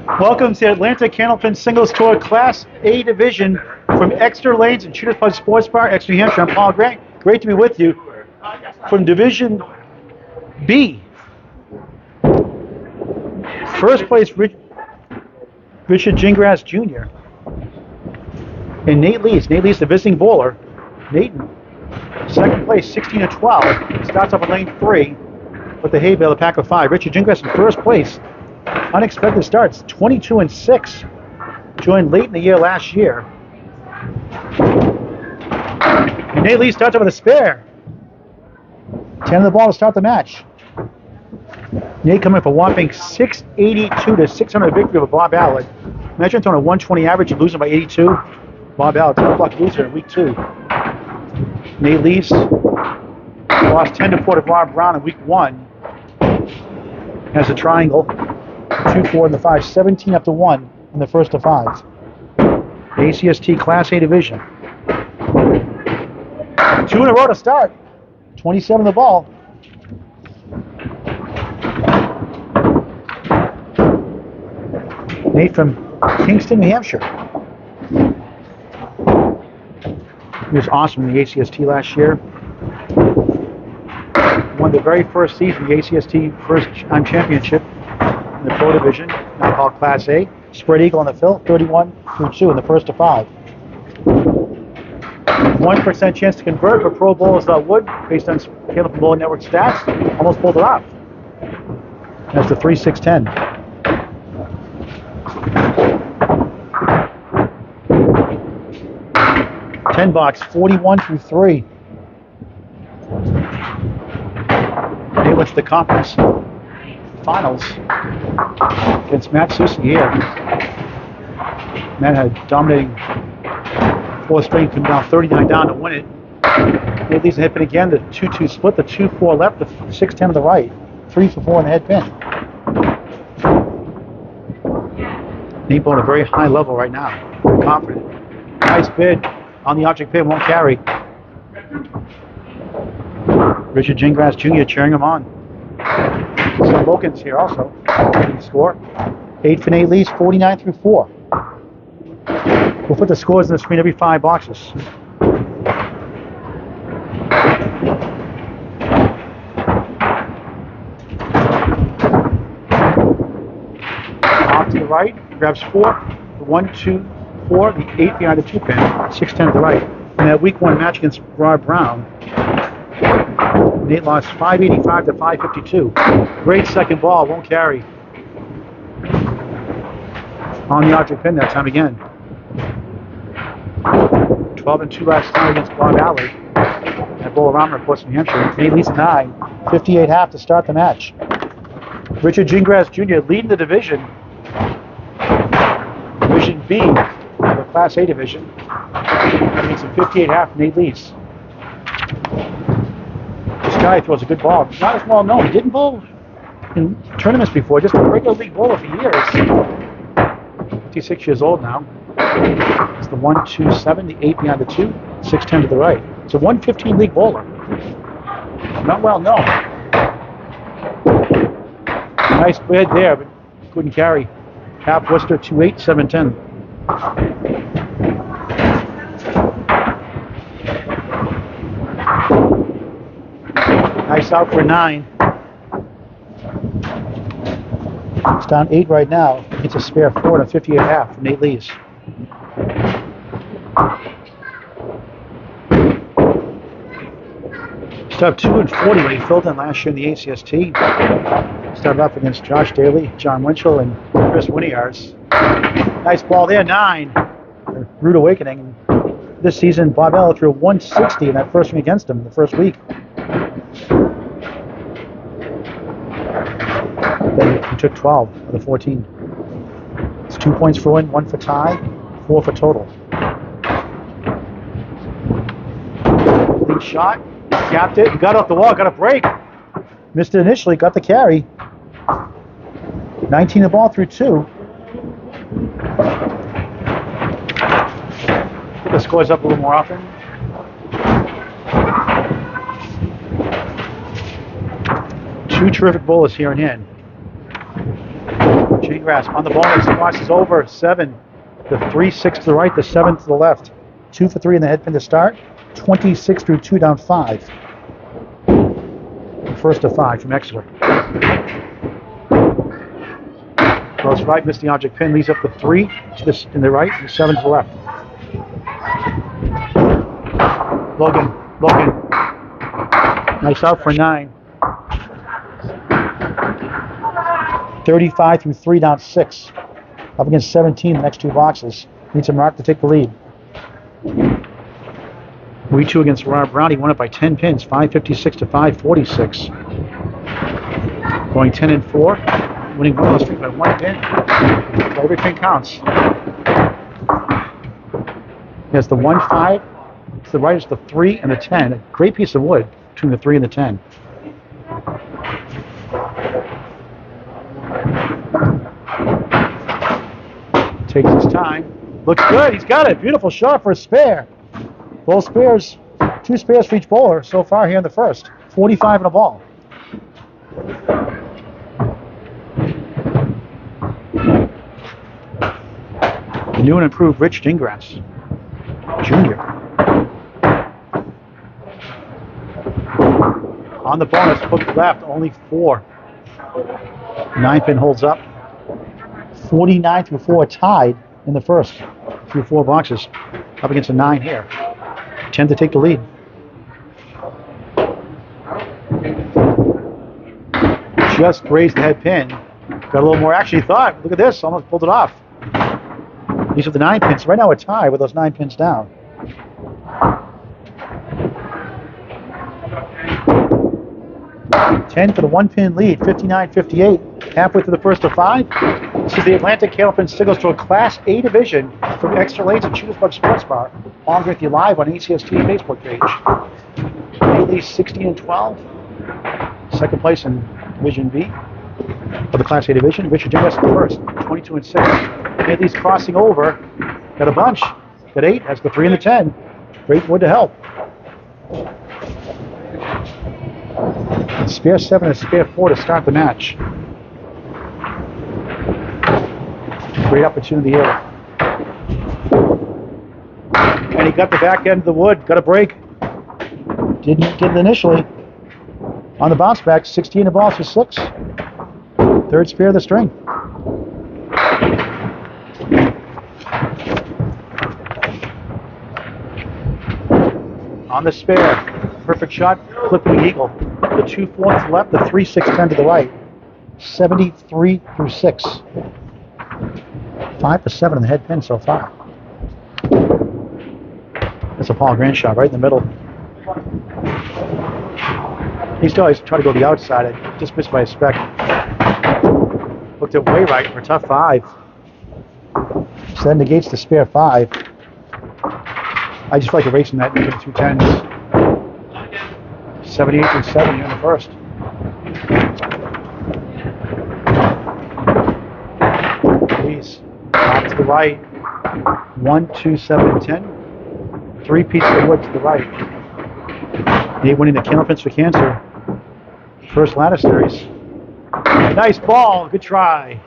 Welcome to the Atlanta Candlepin Singles Tour Class A Division from Exeter Lanes and Shooters Plus Sports Bar, Exeter, New Hampshire. I'm Paul Grant. Great to be with you. From Division B, first place Richard Gingras Jr. and Nate Lees. Nate Lees, the visiting bowler. Nate, second place, 16-12. Starts off in lane 3 with the hay bale, the pack of 5. Richard Gingras in first place. Unexpected starts, 22-6. Joined late in the year last year. And Nate Lee starts off with a spare. 10 of the ball to start the match. Nate coming up a whopping 682 to 600 victory over Bob Allard. Measuring on a 120 average, losing by 82. Bob Allard, tough luck loser in week 2. Nate Lees lost 10-4 to Rob Brown in week 1. Has a triangle. 2-4 in the 5, 17 up to 1 in the first of 5. ACST Class A Division. 2 in a row to start. 27 the ball. Nate from Kingston, New Hampshire. He was awesome in the ACST last year. Won the very first season, the ACST First Time Championship in the Pro Division, now called Class A. Spread eagle on the fill, 31-2 in the first of 5. 1% chance to convert for pro bowlers that would, based on Candlepin Bowling Network stats. Almost pulled it off. That's the 3-6-10. $10, 41-3. They went to the conference finals against Matt Susi here. Matt had dominating fourth string, came down 39 down to win it. Nate Lees head pin again, the 2-2 split, the 2-4 left, the 6-10 to the right, 3-4 in the head pin. Nate bowling at a very high level right now, confident. Nice bid on the object pin, won't carry. Richard Gingras Jr. cheering him on. Some Wilkins here also. Score 8 for Nate Lees, 49-4. We'll put the scores on the screen every 5 boxes. Off to the right, grabs 4, the 1, 2, 4, the 8 behind the 2 pin, 6-10 to the right. In that week 1 match against Rob Brown, Nate lost 585 to 552. Great second ball, won't carry. On the object pin that time again. 12-2 last time against Bob Allard at Bolorama, of course, New Hampshire. Nate leads 9, 58.5 to start the match. Richard Gingras Jr. leading the division. Division B, the Class A division. Makes him 58.5. Nate Lees. This guy throws a good ball. Not as well known. He didn't bowl in tournaments before, just a regular league bowler for years. 56 years old now. It's the 1-2-7, the 8 behind the 2, 6-10 to the right. It's a 115 league bowler. Not well known. Nice bid there, but couldn't carry. Half Worcester, 2-8, 7-10. Nice out for 9. It's down 8 right now. It's a spare 4 and a 58.5 for Nate Lees. Started 2-40 when he filled in last year in the ACST. Started off against Josh Daly, John Winchell, and Chris Winiarz. Nice ball there, 9. A rude awakening. This season, Bob Allard threw 160 in that first week against him, the first week. Then he took 12 of the 14. It's 2 points for win, 1 for tie, 4 for total. Lead shot, capped it, got off the wall, got a break. Missed it initially, got the carry. 19 the ball through 2. Get the scores up a little more often. Two terrific bowlers here and in. Gingras on the bonus. Crosses over 7. The 3-6 to the right, the 7 to the left. 2 for 3 in the head pin to start. 26 through 2 down 5. First to 5 from Exeter. Goes right, missed the object pin, leaves up the 3 to the, in the right, and the 7 to the left. Logan. Nice out for 9. 35 through 3 down 6. Up against 17 the next 2 boxes. Needs a mark to take the lead. We 2 against Rob Brown. He won it by 10 pins, 556 to 546. Going 10 and 4, winning one of the streak by 1 pin. So every pin counts. He has the 1-5. To the right is the 3 and the 10. A great piece of wood between the 3 and the 10. Takes his time. Looks good. He's got it. Beautiful shot for a spare. Both spares, 2 spares for each bowler so far here in the first. 45 in a ball. The new and improved Rich Gingras, Jr. On the bonus, hook left, only 4. 9 pin holds up. 49 through 4 tied in the first through 4 boxes. Up against a 9 here. 10 to take the lead. Just grazed the head pin. Got a little more action he thought. Look at this, almost pulled it off. These are the 9 pins. Right now a tie with those 9 pins down. $10 for the 1-pin lead, 59-58. Halfway through the first of 5. This is the Atlantic Candlepin Signals to a Class A division from Extra Lanes and Shooters Club Sports Bar. On with you live on ACST Facebook page. Bailey 16 and 12. Second place in Division B for the Class A division. Richard Gingras in first, 22 and 6. Bailey's crossing over. Got a bunch. Got 8. Has the 3 and the 10. Great wood to help. Spare 7 and spare 4 to start the match. Great opportunity here. And he got the back end of the wood. Got a break. Didn't get it initially. On the bounce back, 16 and balls for 6. Third spare of the string. On the spare. Perfect shot. Flipping the eagle. The 2-4 to the left, the 3-6-10 to the right. 73 through 6. 5 for 7 in the head pin so far. That's a Paul Grant shot right in the middle. He still always try to go the outside. It just missed by a speck. Looked it way right for a tough 5. So that negates the spare 5. I just feel like erasing that into 2 10s. 78 and 7 here in the first. Please. Off to the right. 1, 2, 7, and 10. 3 pieces of wood to the right. Nate winning the Candlepins for Cancer. First ladder series. Nice ball. Good try.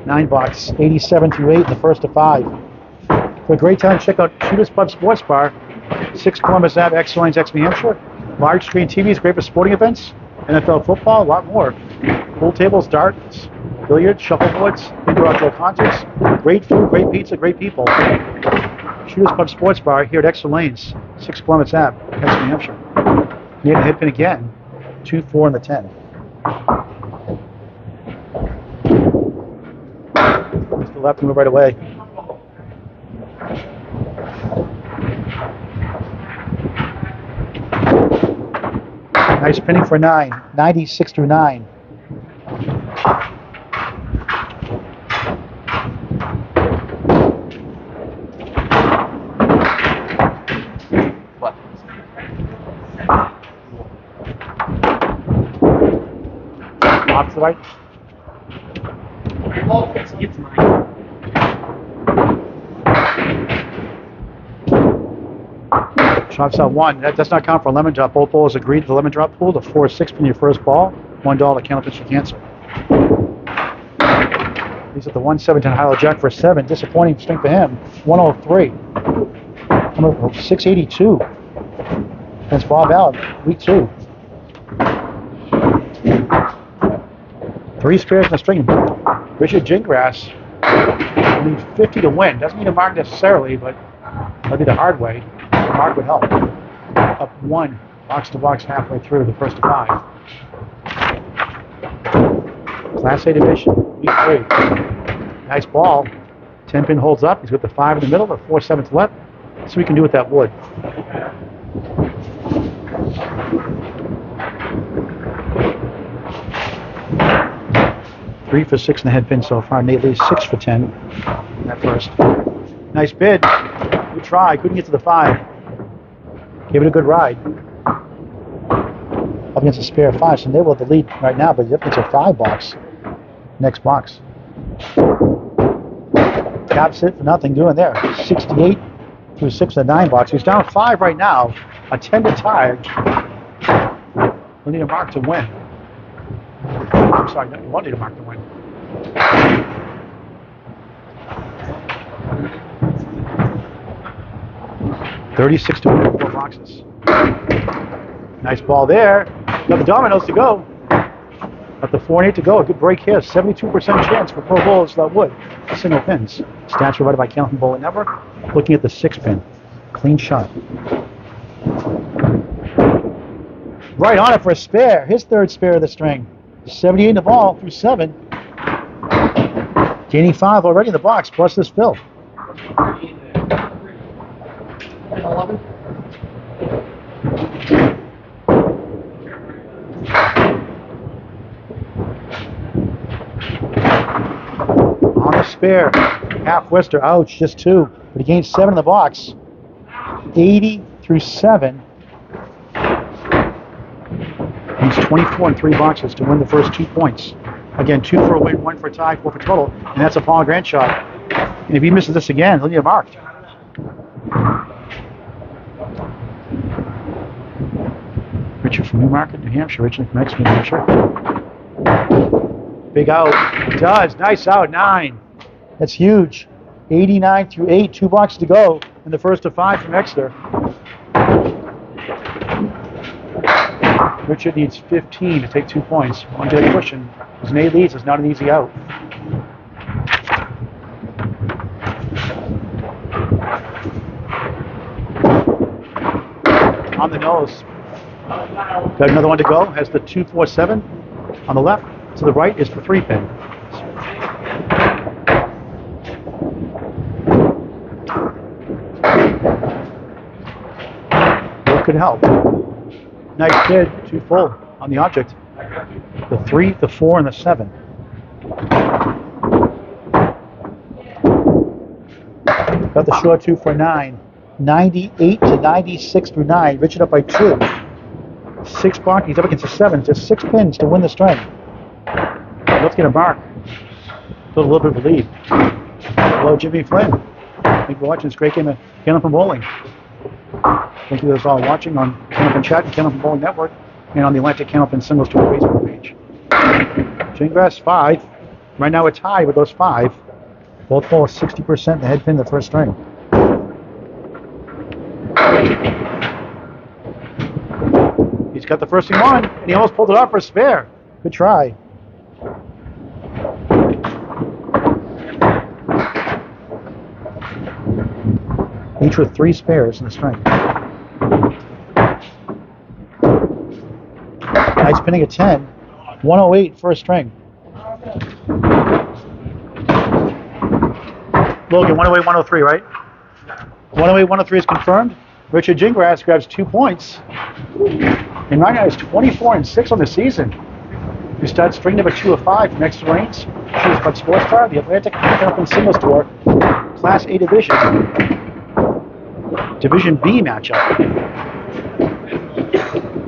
Nine box. 87 through 8 in the first of 5. For a great time, check out Shooters Club Sports Bar, 6 Columbus Ave, Extra Lanes, New Hampshire. Large screen TVs, great for sporting events, NFL football, a lot more. Pool tables, darts, billiards, shuffleboards, indoor outdoor concerts. Great food, great pizza, great people. Shooters Club Sports Bar here at Extra Lanes, 6 Columbus Ave, New Hampshire. Near the head pin again, 2, 4, and the 10. Just the left move right away. Nice pinning for 9, 96 through 9. What? Off to the right. Oh, it's mine. Drops out one. That does not count for a lemon drop. Both bowlers agreed to the lemon drop pool. The 4-6 from your first ball. $1 Candlepin for cancer. He's at the 1-7-10 high-low jack for a 7. Disappointing string for him. 103. 682. Against Bob Allen, week 2. 3 spares in the string. Richard Gingras needs 50 to win. Doesn't need a mark necessarily, but that'll be the hard way. The mark would help. Up 1, box to box halfway through the first to 5. Class A division, week 3. Nice ball. 10-pin holds up. He's got the 5 in the middle, the 4-7 to left. Let's see what we can do with that wood. Three for 6 in the head pin so far. Nate Lee's 6 for 10 at first. Nice bid. Good try. Couldn't get to the 5. Gave it a good ride. Up against a spare 5. So they will have the lead right now, but it's a 5 box. Next box. Caps it for nothing doing there. 68 through 6 and 9 box. He's down 5 right now. A 10 to tie. We'll need a mark to win. I'm sorry, you won't need a mark to win. $36 to win 4 boxes. Nice ball there. Got the dominoes to go. Got the 4 and 8 to go. A good break here. 72% chance for pro bowlers that would. Single pins. Stats provided by Candlepin Bowling Network. Looking at the 6 pin. Clean shot. Right on it for a spare. His 3rd spare of the string. 78 in the ball through 7. Gaining 5 already in the box, plus this fill. 11. On the spare. Half Wester, ouch, just 2. But he gained 7 in the box. 80 through 7. Needs 24 in 3 boxes to win the first 2 points. Again, 2 for a win, 1 for a tie, 4 for total. And that's a Paul Grant shot. And if he misses this again, he'll need a mark. Richard from Newmarket, New Hampshire. Richard from Exmouth, New Hampshire. Big out. It does. Nice out. 9. That's huge. 89 through 8. 2 boxes to go. And the first to 5 from Exeter. Richard needs 15 to take 2 points. One good cushion. His Nate leads is not an easy out. On the nose. Got another one to go. Has the 2-4-7 on the left. To the right is the 3 pin. What could help? Nice bid, 2 full on the object. The 3, the 4, and the 7. Got the short 2 for 9. 98 to 96 through 9. Richard up by 2. 6 box. He's up against the 7. Just 6 pins to win the string. Let's get a mark. Build a little bit of a lead. Hello, Jimmy Flynn. Thank you for watching this great game of Candlepin Bowling. Thank you to those all watching on Candlepin Chat and Candlepin Bowling Network and on the Atlantic Candlepin Singles Tour Facebook page. Gingras 5. Right now a tie with those 5. Both bowl 60% the head pin the first string. He's got the first thing on, and he almost pulled it off for a spare. Good try. Each with 3 spares in the string. Nice pinning at 10. 108 first string. Logan, 108, 103, right? 108, 103 is confirmed. Richard Gingras grabs 2 points. And right now is 24 and 6 on the season. We start string number 2 of 5 from Exeter Range. Choose Bud Sports Car, the Atlantic Candlepin Singles Tour, Class A Division. Division B matchup.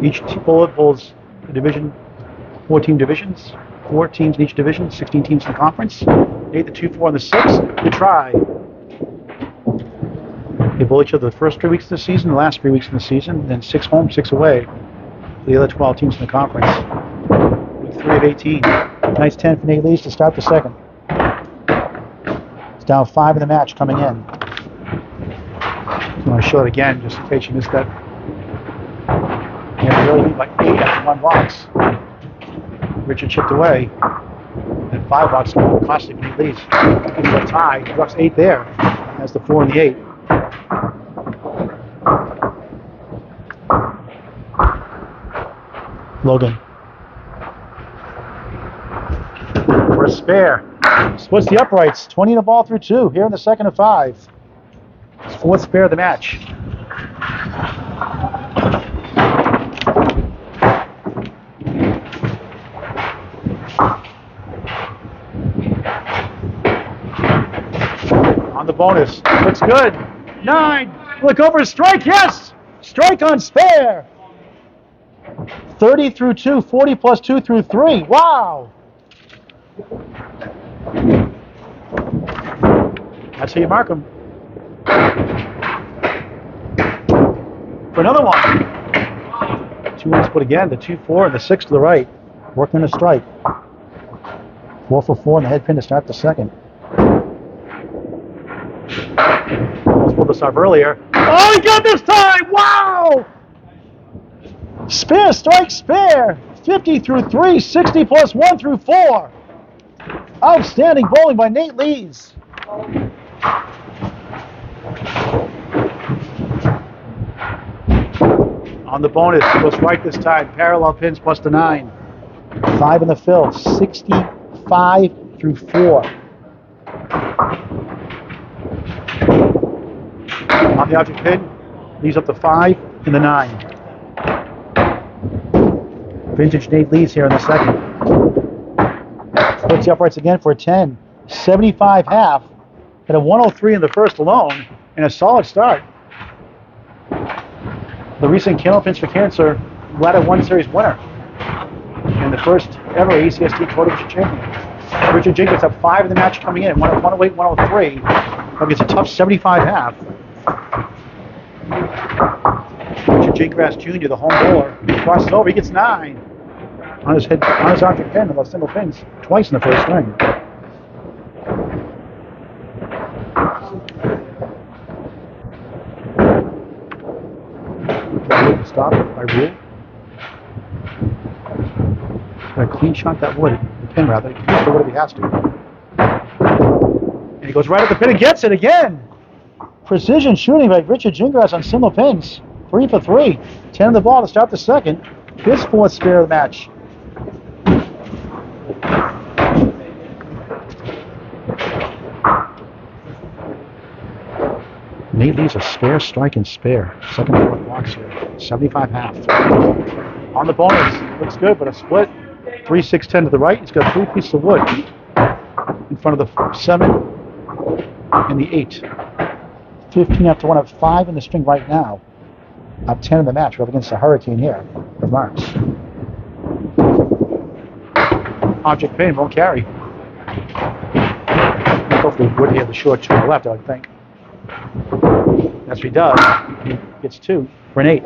Each bullet pulls a division, 4 team divisions, 4 teams in each division, 16 teams in the conference. 8, the 2, 4, and the 6. Good try. They bowl each other the first 3 weeks of the season, the last 3 weeks of the season, then 6 home, 6 away. The other 12 teams in the conference. Week 3 of 18. Nice 10 for Nate Lees to start the second. It's down 5 in the match coming in. I'm going to show it again just in case you missed that. Yeah, they really need like 8 after 1 box. Richard chipped away. And 5 box costly for Nate Lees. It's a tie. He drops 8 there. That's the 4 and the 8. Logan. For a spare. Splits the uprights. 20 in the ball through 2. Here in the second of 5. It's 4th spare of the match. On the bonus. Looks good. 9. Look over. Strike. Yes. Strike on spare. 30 through 2, 40 plus 2 through 3. Wow! That's how you mark them. For another one. 2 1 split again, the 2-4 and the 6 to the right. Working a strike. 4 for 4 and the head pin to start the second. Almost pulled this off earlier. Oh, he got this time! Wow! Spare, strike, spare. 50 through 3, 60 plus 1 through 4. Outstanding bowling by Nate Lees. On the bonus, goes right this time. Parallel pins plus the 9. 5 in the fill. 65 through 4. On the object pin, leaves up the 5 and the 9. Vintage Nate Lees here in the second. Splits the uprights again for a 10. 75 half. Had a 103 in the first alone, and a solid start. The recent Candlepins for Cancer ladder 1 series winner. And the first ever ACST co-division champion. Richard Gingras up 5 in the match coming in. 108, 103. But gets a tough 75 half. Richard Gingras Jr., the home bowler, crosses over. He gets 9 on his head, on his object pin, with single pins twice in the first string. Stop by rule. Got a clean shot that wood, the pin rather. He can do whatever he has to. And he goes right at the pin and gets it again. Precision shooting by Richard Gingras on single pins. 3 for 3. 10 in the ball to start the second. His 4th spare of the match. Nate Lees a spare, strike, and spare. Second and 4th box here. 75 half. On the bonus. Looks good, but a split. 3, 6, 10 to the right. He's got 3 pieces of wood in front of the 7 and the 8. 15 after 1 of 5 in the string right now. Up 10 in the match. We're up against the Hurricane here with marks. Object pin won't carry. Hopefully Wood here, the short 2 on the left, I would think. That's what he does. He gets 2 for an 8.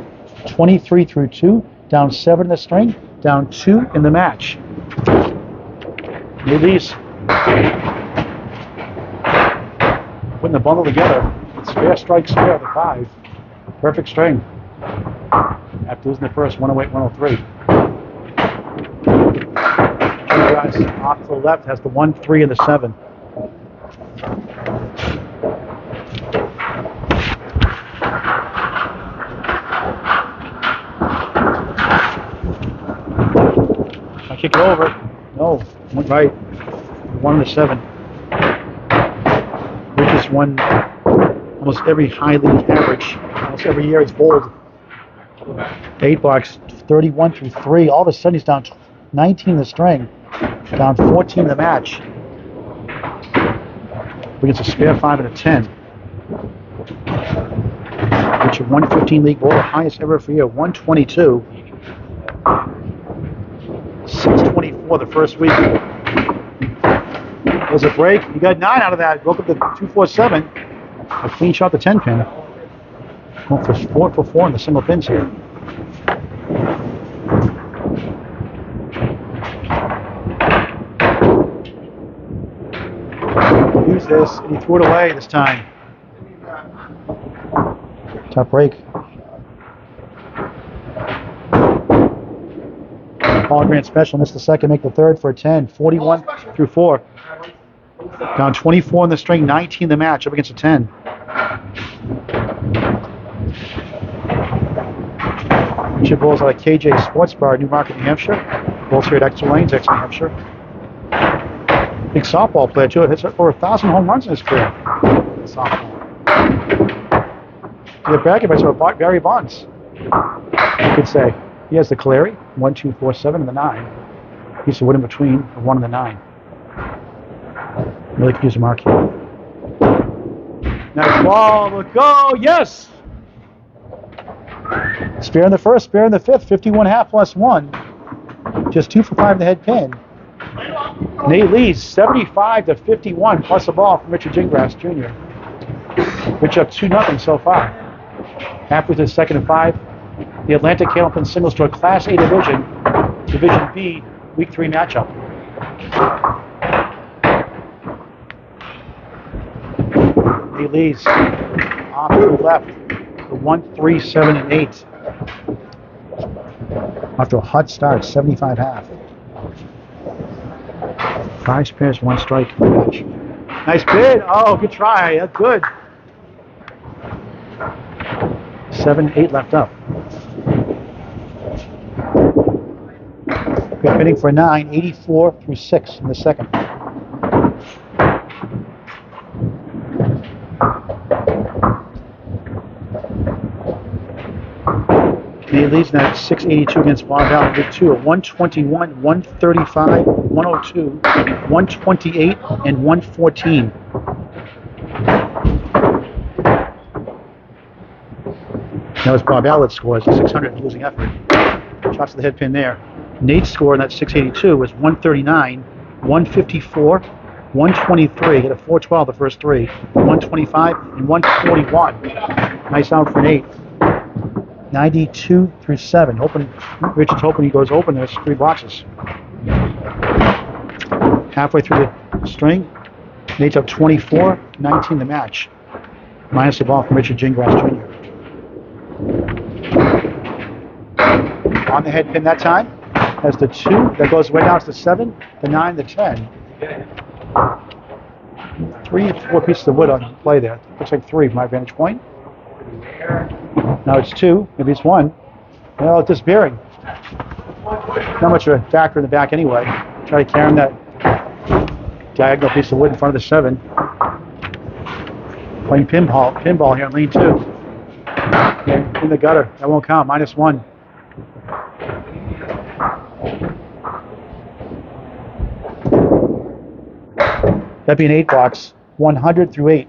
23 through 2. Down 7 in the string. Down 2 in the match. Nate Lees putting the bundle together. Spare, strike, spare, the 5. Perfect string. After losing the first, 108, 103. Gingras off to the left has the 1, 3, and the 7. I kick it over. No, went right. 1 and the 7. Richard's won almost every high league average. Almost every year he's bowled. 8 box, 31 through 3. All of a sudden he's down 19 in the string. Down 14 in the match. Against a spare 5 and a 10. Richard 115 league bowler, highest ever for you, 122. 624 the first week. There's a break. You got 9 out of that. Broke up the 247. A clean shot, the 10 pin. Going for 4 for 4 in the single pins here. Use this, and he threw it away this time. Tough break. Paul Grant special, missed the second, make the third for a 10. 41 through 4. Down 24 in the string, 19 the match, up against a 10. Richard Bowles out of KJ Sports Bar, Newmarket, New Hampshire. Bowles here at Exeter Lanes, Exeter, New Hampshire. Big softball player, too. Hits over 1,000 home runs in his career. Softball. The bracket rights are Barry Bonds. You could say. He has the Clary, 1, 2, 4, 7, and the 9. He used to win in between the 1 and the 9. Really could use a mark here. Nice ball. We'll go. Yes! Spare in the first, spare in the fifth. 51.5 plus 1. Just 2 for 5 in the head pin. Nate leads 75 to 51 plus a ball from Richard Gingras Jr. Rich up 2-0 so far. Halfway to the second and 5. The Atlantic Candlepin singles to a Class A division, Division B, Week 3 matchup. He leads off to the left for 1, 3, 7, and 8. After a hot start, 75.5. 5 spares, 1 strike in the match. Nice bid. Oh, good try. That's good. 7, 8 left up. Good bidding for a 9, 84 through 6 in the second. He leads that 682 against Bob Allen. Week 2 at 121, 135, 102, 128, and 114. That was Bob Allen's scores, 600 losing effort. Shots to the head pin there. Nate's score in that 682 was 139, 154, 123. Hit a 412 the first 3, 125, and 141. Nice out for Nate. 92 through 7. Richard's hoping he goes open. There's 3 boxes. Halfway through the string, Nate's up 24, 19 the match. Minus the ball from Richard Gingras Jr. On the head pin that time, has the 2, that goes way down to the 7, the 9, the 10. 3 or 4 pieces of wood on play there. Looks like 3 from my vantage point. Now it's 2, maybe it's 1. Well, it's disappearing. Not much of a factor in the back anyway. Try to carry him that diagonal piece of wood in front of the 7. Playing pinball here on lane 2. Okay, in the gutter, that won't count, -1. That'd be an 8 box, 100 through 8.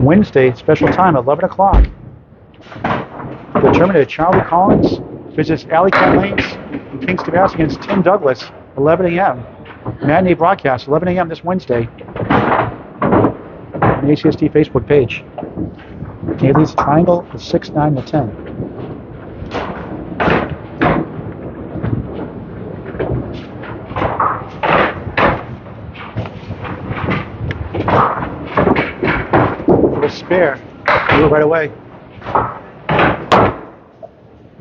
Wednesday, special time, 11 o'clock. The Terminator Charlie Collins visits Alley Cat Lanes in Kingston, Mass. Against Tim Douglas, 11 a.m. Matinee broadcast, 11 a.m. this Wednesday. On the ACST Facebook page. He leads triangle with 6, 9, and 10. Spare. Do it right away.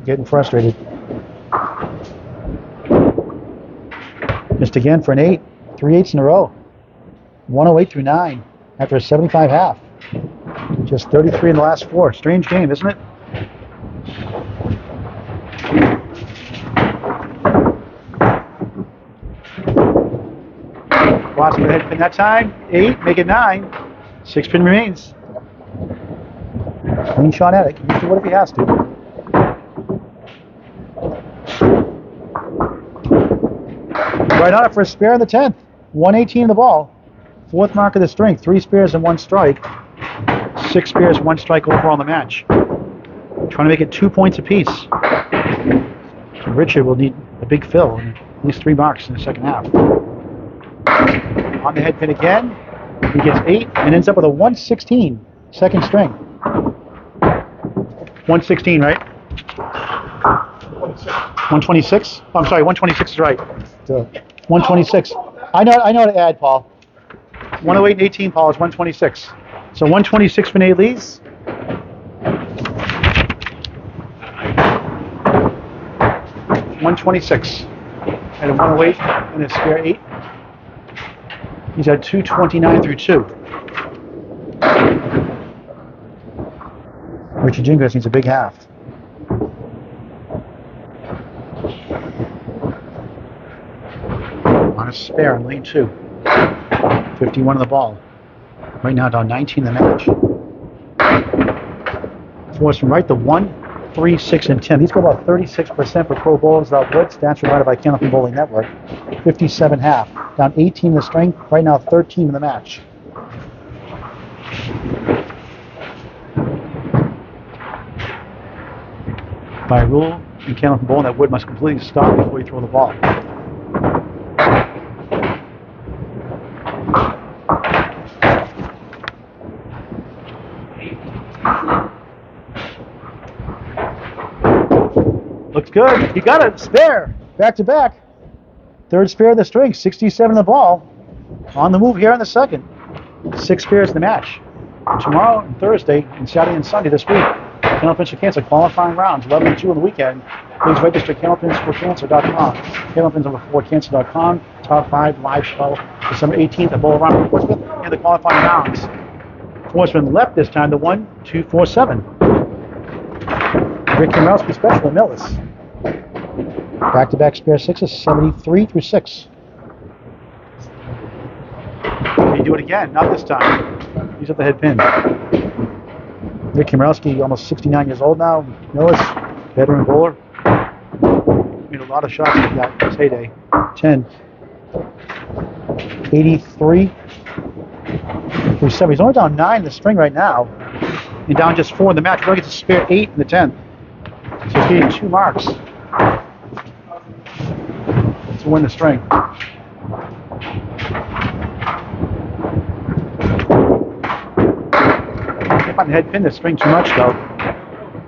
Getting frustrated. Missed again for an 8. 3 8s in a row. 108 through 9 after a 75 half. Just 33 in the last 4. Strange game, isn't it? Lost the head pin that time. 8, make it 9. 6 pin remains. Clean shot at it. Can do what if he has to. Right on it for a spare in the 10th. 118 in the ball. 4th mark of the string. 3 spares and 1 strike. 6 spares, 1 strike overall in the match. Trying to make it 2 points apiece. So Richard will need a big fill. At least 3 marks in the second half. On the head pin again. He gets 8 and ends up with a 116, second string. 116, right? 126? Oh, I'm sorry, 126 is right. 126. I know how to add, Paul. 108 and 18, Paul, is 126. So 126 for Nate Lees. $126 at a 108 and a spare 8. He's at 229 through 2. Richard Gingras needs a big half. On a spare in lane 2. 51 on the ball. Right now down 19 in the match. Force from right to 1, 3, 6, and 10. These go about 36% for pro bowlers without woods. Stats provided by Candlepin Bowling Network. 57 half. Down 18 in the string. Right now 13 in the match. By rule in Candlepin Bowling, that wood must completely stop before you throw the ball. Looks good. He got a spare. Back to back. Third spare of the string. 67 the ball. On the move here in the second. 6 spares in the match. Tomorrow and Thursday and Saturday and Sunday this week. Candlepin should cancel qualifying rounds. 11 and 2 on the weekend. Please register at candlepins4cancer.com. Candlepins4cancer.com. Top 5 live show December 18th at Bowl Around Portsmouth and the qualifying rounds. Horseman left this time, the 1, 2, 4, 7. Rick Kamowski special at Millis. Back-to-back spare 6s, 73 through 6. Can you do it again? Not this time. He's at the head pin. Rick Kamowski, almost 69 years old now. Millis, veteran bowler. Made a lot of shots in his heyday. 10. 83 through 7. He's only down 9 in the string right now. And down just 4 in the match. He only gets a spare 8 in the 10th. So he's getting 2 marks to win the string. If I head pin the string too much though,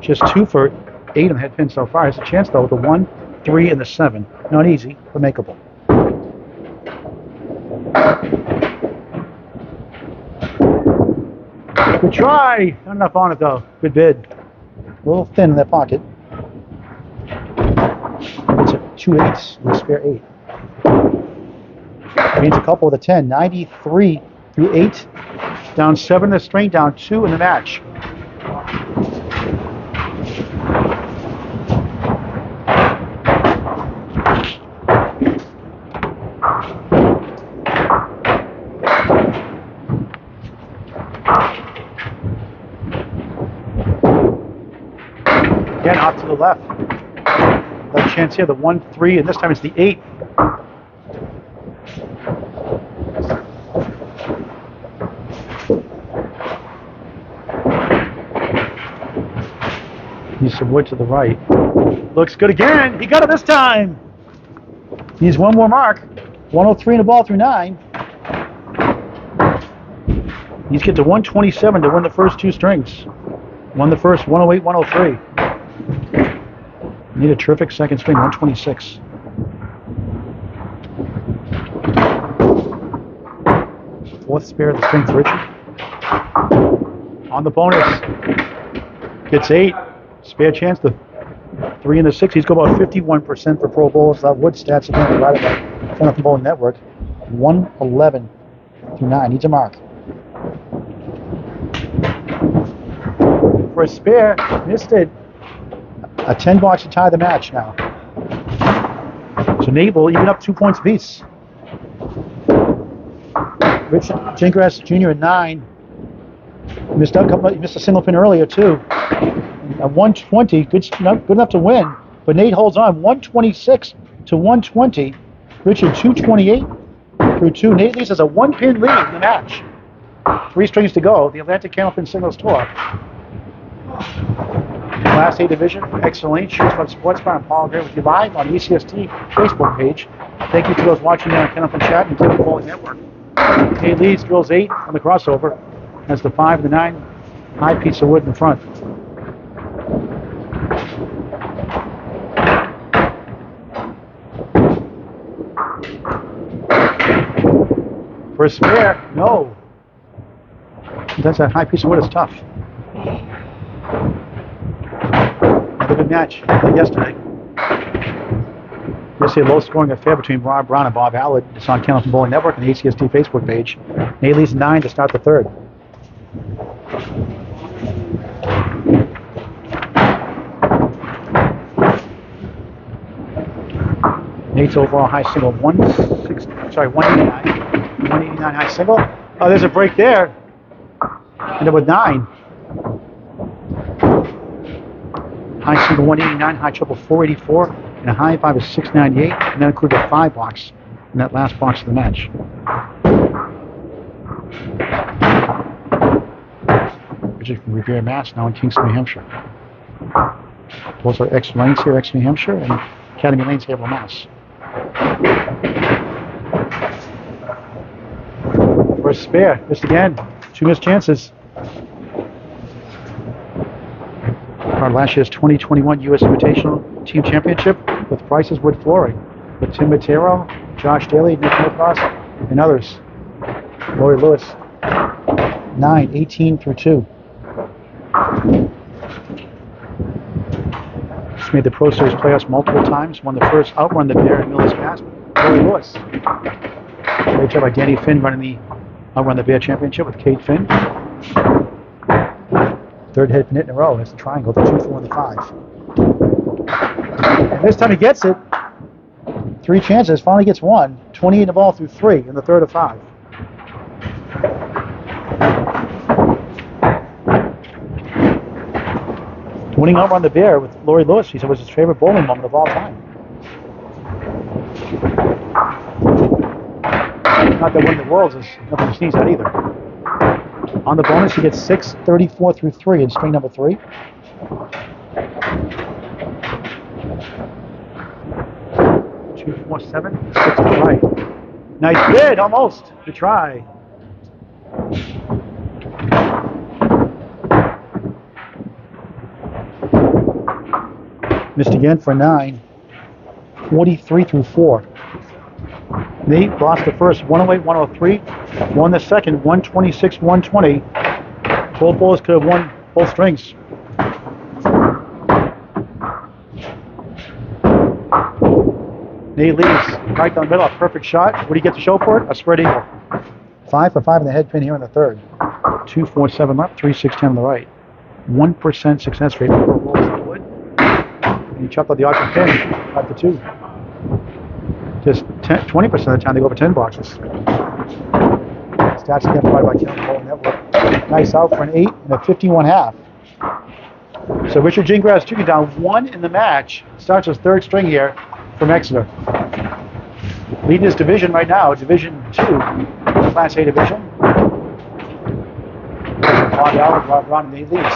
just 2 for 8 on the head pin so far. Has a chance though with the 1, 3, and the 7. Not easy, but makeable. Good try. Not enough on it though. Good bid. A little thin in that pocket. It's a 2 8s with a spare 8. Means a couple with a 10. 93 through 8. Down 7 in the string, down 2 in the match. Again, off to the left. Left chance here, the 1, 3, and this time it's the 8. Needs some wood to the right. Looks good again. He got it this time. Needs one more mark. 103 in the ball through 9. He's get to 127 to win the first 2 strings. Won the first 108, 103. Need a terrific second string, 126. Fourth spare of the string for Richard. On the bonus. Gets 8. Spare chance, the 3 and the 6. He's got about 51% for pro bowls. Wood stats again provided by Candlepin Bowling Network. 111 through 9. Needs a mark. For a spare, missed it. A 10 box to tie the match now. So Nate will even up 2 points apiece. Richard Gingras Jr. at 9. Missed a single pin earlier too. At 120, good enough to win. But Nate holds on, 126 to 120. Richard 228 through 2. Nate leads has a 1-pin lead in the match. 3 strings to go. The Atlantic Candlepin Singles Tour. Class A Division, Excellent Shoots Club Sports Bar and Paul Gray with you live on the ACST Facebook page. Thank you to those watching on Candlepin Chat and Candlepin Bowling Network. Nate leads, drills 8 on the crossover. Has the 5 and the 9. High piece of wood in front. For a spare, no. That's a high piece of wood, it's tough. Another good match like yesterday. You'll see a low-scoring affair between Rob Brown and Bob Allard. It's on Candlepin Bowling Network and the ACST Facebook page. Nate leads 9 to start the third. Nate's overall high single 189 high single. Oh, there's a break there. End up with 9. High single 189, high triple 484, and a high 5 is 698, and that included a 5 box in that last box of the match. Richard from Revere, Mass, now in Kingston, New Hampshire. Those are X lanes here, X New Hampshire, and Academy Lanes, Haverhill, Mass. First spare, missed again. 2 missed chances. Part of last year's 2021 U.S. Invitational Team Championship with Price's Wood Flooring with Tim Matero, Josh Daly, Nick Norcross, and others. Lori Lewis, 9, 18 through 2. She's made the Pro Series playoffs multiple times, won the first Outrun the Bear in Miller's Pass. Lori Lewis. Great job by Danny Finn running the Outrun the Bear Championship with Kate Finn. Third head pin hit in a row. That's the triangle, the 2, 4, and the 5. And this time he gets it. 3 chances, finally gets 1. 28 in the ball through 3 in the third of 5. Winning Outrun the Bear with Lori Lewis, he said, was his favorite bowling moment of all time. Not that winning the Worlds is nothing to sneeze at either. On the bonus, he gets 6, 34 through 3 in string number 3. 2, 4, 7, 6 to the right. Nice bid, almost. Good try. Missed again for 9, 43 through 4. Nate lost the first 108, 103, won the second 126, 120. Both bowlers could have won both strings. Nate leads right down the middle, a perfect shot. What do you get to show for it? A spread eagle. 5 for 5 in the head pin here in the third. 2, 4, 7 left, 3, 6, 10 on the right. 1% success rate for both bowlers on the wood. And you chopped out the object pin, 5 for 2. Just 20% of the time they go over 10 boxes. Stats again provided by Candlepin Bowling Network. Nice out for an 8 and a 51.5. So Richard Gingras Jr. down 1 in the match. Starts his third string here from Exeter. Leading his division right now, Division 2, Class A division. Bob Allard, Rob Brown, and Nate leads.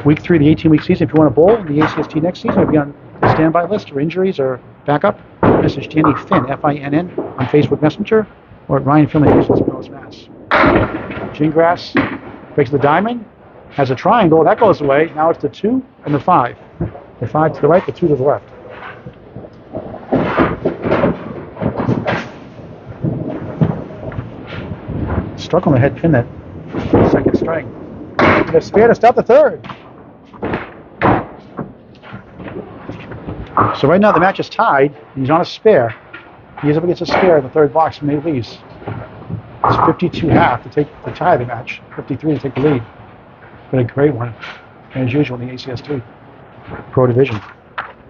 Week 3 of the 18-week season. If you want to bowl in the ACST next season, you'll be on the standby list for injuries or backup. Message Danny Finn, F-I-N-N, on Facebook Messenger, or at Ryan Finley, Miller's Mass. Gingras breaks the diamond, has a triangle, that goes away. Now it's the 2 and the 5. The 5 to the right, the 2 to the left. Struck on the head pin that second string. And a spare to stop the third. So right now the match is tied. He's on a spare. He is up against a spare in the third box from Nate leads. It's 52.5 to tie the match. 53 to take the lead. But a great one, and as usual in the ACST Pro Division,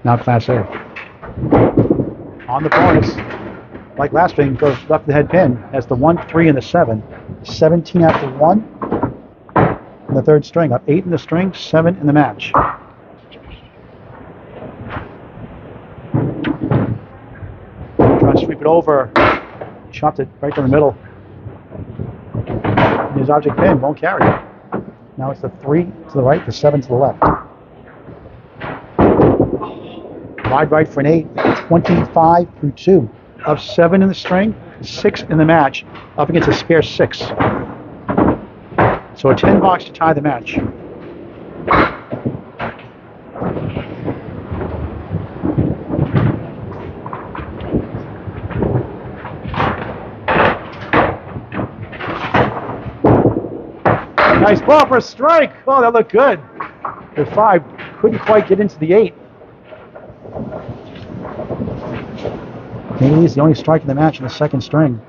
now Class A. On the bonus, like last string, goes left of the head pin. Has the 1, 3, and the 7. 17 after 1 in the third string. Up 8 in the string, 7 in the match. Trying to sweep it over. Chopped it right down the middle. And his object pin won't carry it. Now it's the 3 to the right, the 7 to the left. Wide right for an 8, 25 through 2. Up 7 in the string, 6 in the match up against a spare 6. So a 10 box to tie the match. Nice ball for a strike. Oh, that looked good. The 5 couldn't quite get into the 8. Maybe he's the only strike in the match in the second string.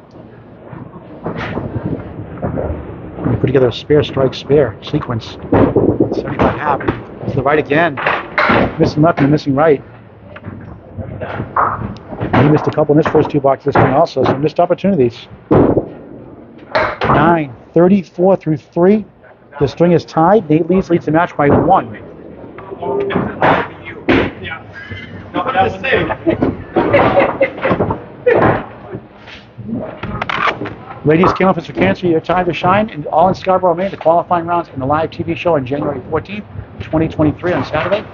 We put together a spare strike spare sequence. 75.5. To the right again. Missing left and missing right. And he missed a couple in his first 2 boxes this string also, so missed opportunities. 9, 34 through 3. The string is tied. Nate leads the match by 1. Ladies, Candlepin for Cancer, your time to shine, and all in Scarborough, Maine. The qualifying rounds in the live TV show on January 14th, 2023 on Saturday,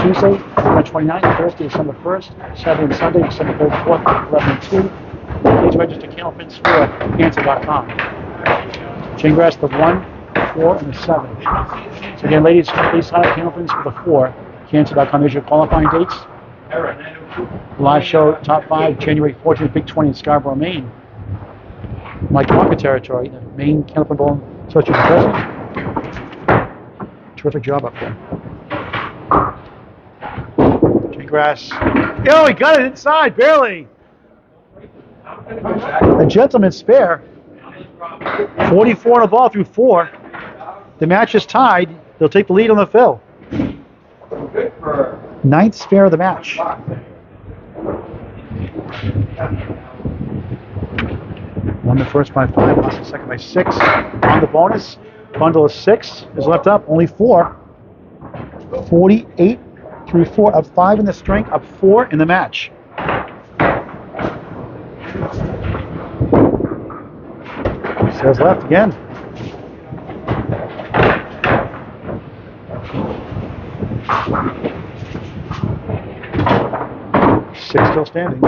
Tuesday, November 29th, Thursday, December 1st, Saturday and Sunday, December 3rd, 4th, 11 and 2. Please register Candlepin for cancer.com. Gingras, the 1, 4, and the 7. So again, ladies, please sign up Candlepin for the 4. Cancer.com is your qualifying dates. Live show, top 5, January 14th, Big 20 in Scarborough, Maine. Mike Walker territory, the Maine Candlepin Bowling Association president. Terrific job up there. Gingras. Oh, he got it inside, barely. A gentleman's spare. 44 on the ball through 4. The match is tied. They'll take the lead on the fill. 9th spare of the match. Won the first by 5, lost the second by 6. On the bonus, bundle of 6 is left up, only 4. 48 through 4, up 5 in the string, up 4 in the match. Says left again. 6 still standing.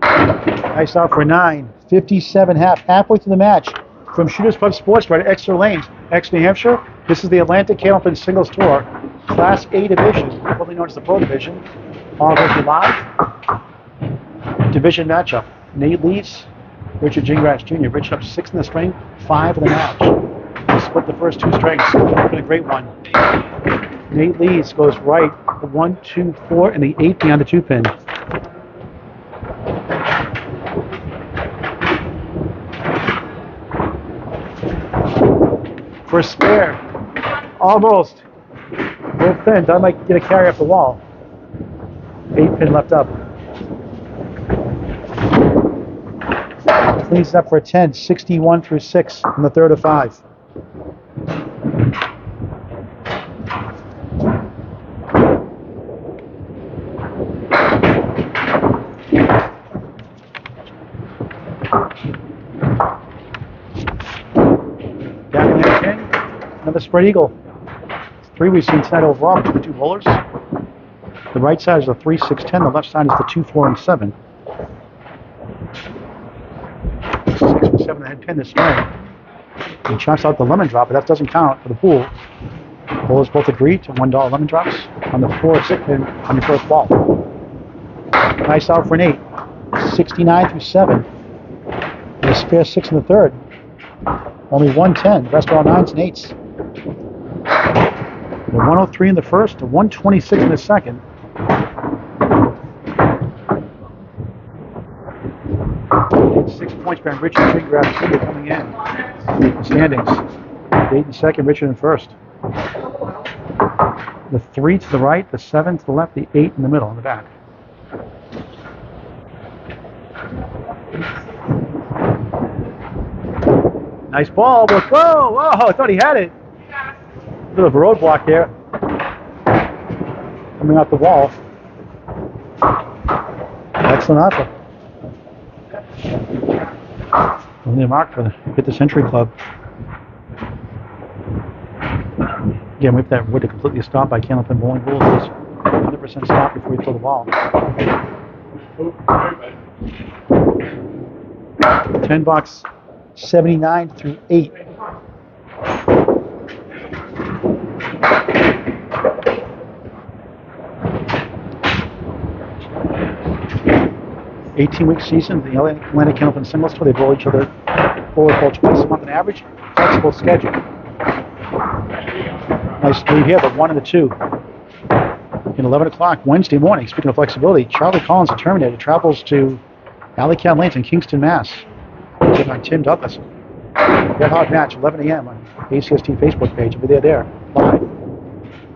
Nice out for 9. 57.5. Halfway through the match. From Shooters Pub Sports Bar to Exeter Lanes, Exeter, New Hampshire. This is the Atlantic Candlepin Singles Tour, Class A Division, formerly known as the Pro Division. All of live. Division matchup. Nate leads. Richard Gingras Jr. Rich up 6 in the string, 5 in the match. They split the first 2 strings. It's been a great one. Nate leads, goes right, 1, 2, 4, and the 8 beyond the 2 pin. For a spare. Almost. Both pins. I might get a carry off the wall. 8 pin left up. Cleans up for a 10, 61 through 6 in the 3rd of 5. Down in there, King. Another spread eagle. 3 we've seen tonight overall between the 2 bowlers. The right side is the 3, 6, 10. The left side is the 2, 4, and 7. 6 for 7 the head pin this string. He chops out the lemon drop, but that doesn't count for the pool. The bowlers both agree to $1 lemon drops on the 4 6 pin on your first ball. Nice out for an 8. 69 through 7. And a spare 6 in the 3rd. Only 110. The rest are all 9s and 8s. The 103 in the first, the 126 in the second. 6 points behind Richard Gingras Jr. coming in. Standings. 8 in second, Richard in first. The 3 to the right, the 7 to the left, the 8 in the middle in the back. Nice ball, but whoa, whoa, I thought he had it. A bit of a roadblock there. Coming out the wall. Excellent offer. Only a mark for the Hit the Century Club. Again, we have that wood to completely stop by Candlepin bowling rules. Is 100% stop before you throw the ball. $10, 79 through 8. $18-week season, the Atlantic Candlepin Singles Tour. They bowl each other forward twice a month on average. Flexible schedule. Nice lead here, the 1 and the 2. In 11 o'clock Wednesday morning, speaking of flexibility, Charlie Collins, the Terminator, travels to Alley Cat Lanes in Kingston, Mass. Taking on Tim Douglas. Red Hot match, 11 a.m. on ACST Facebook page. We'll be there live.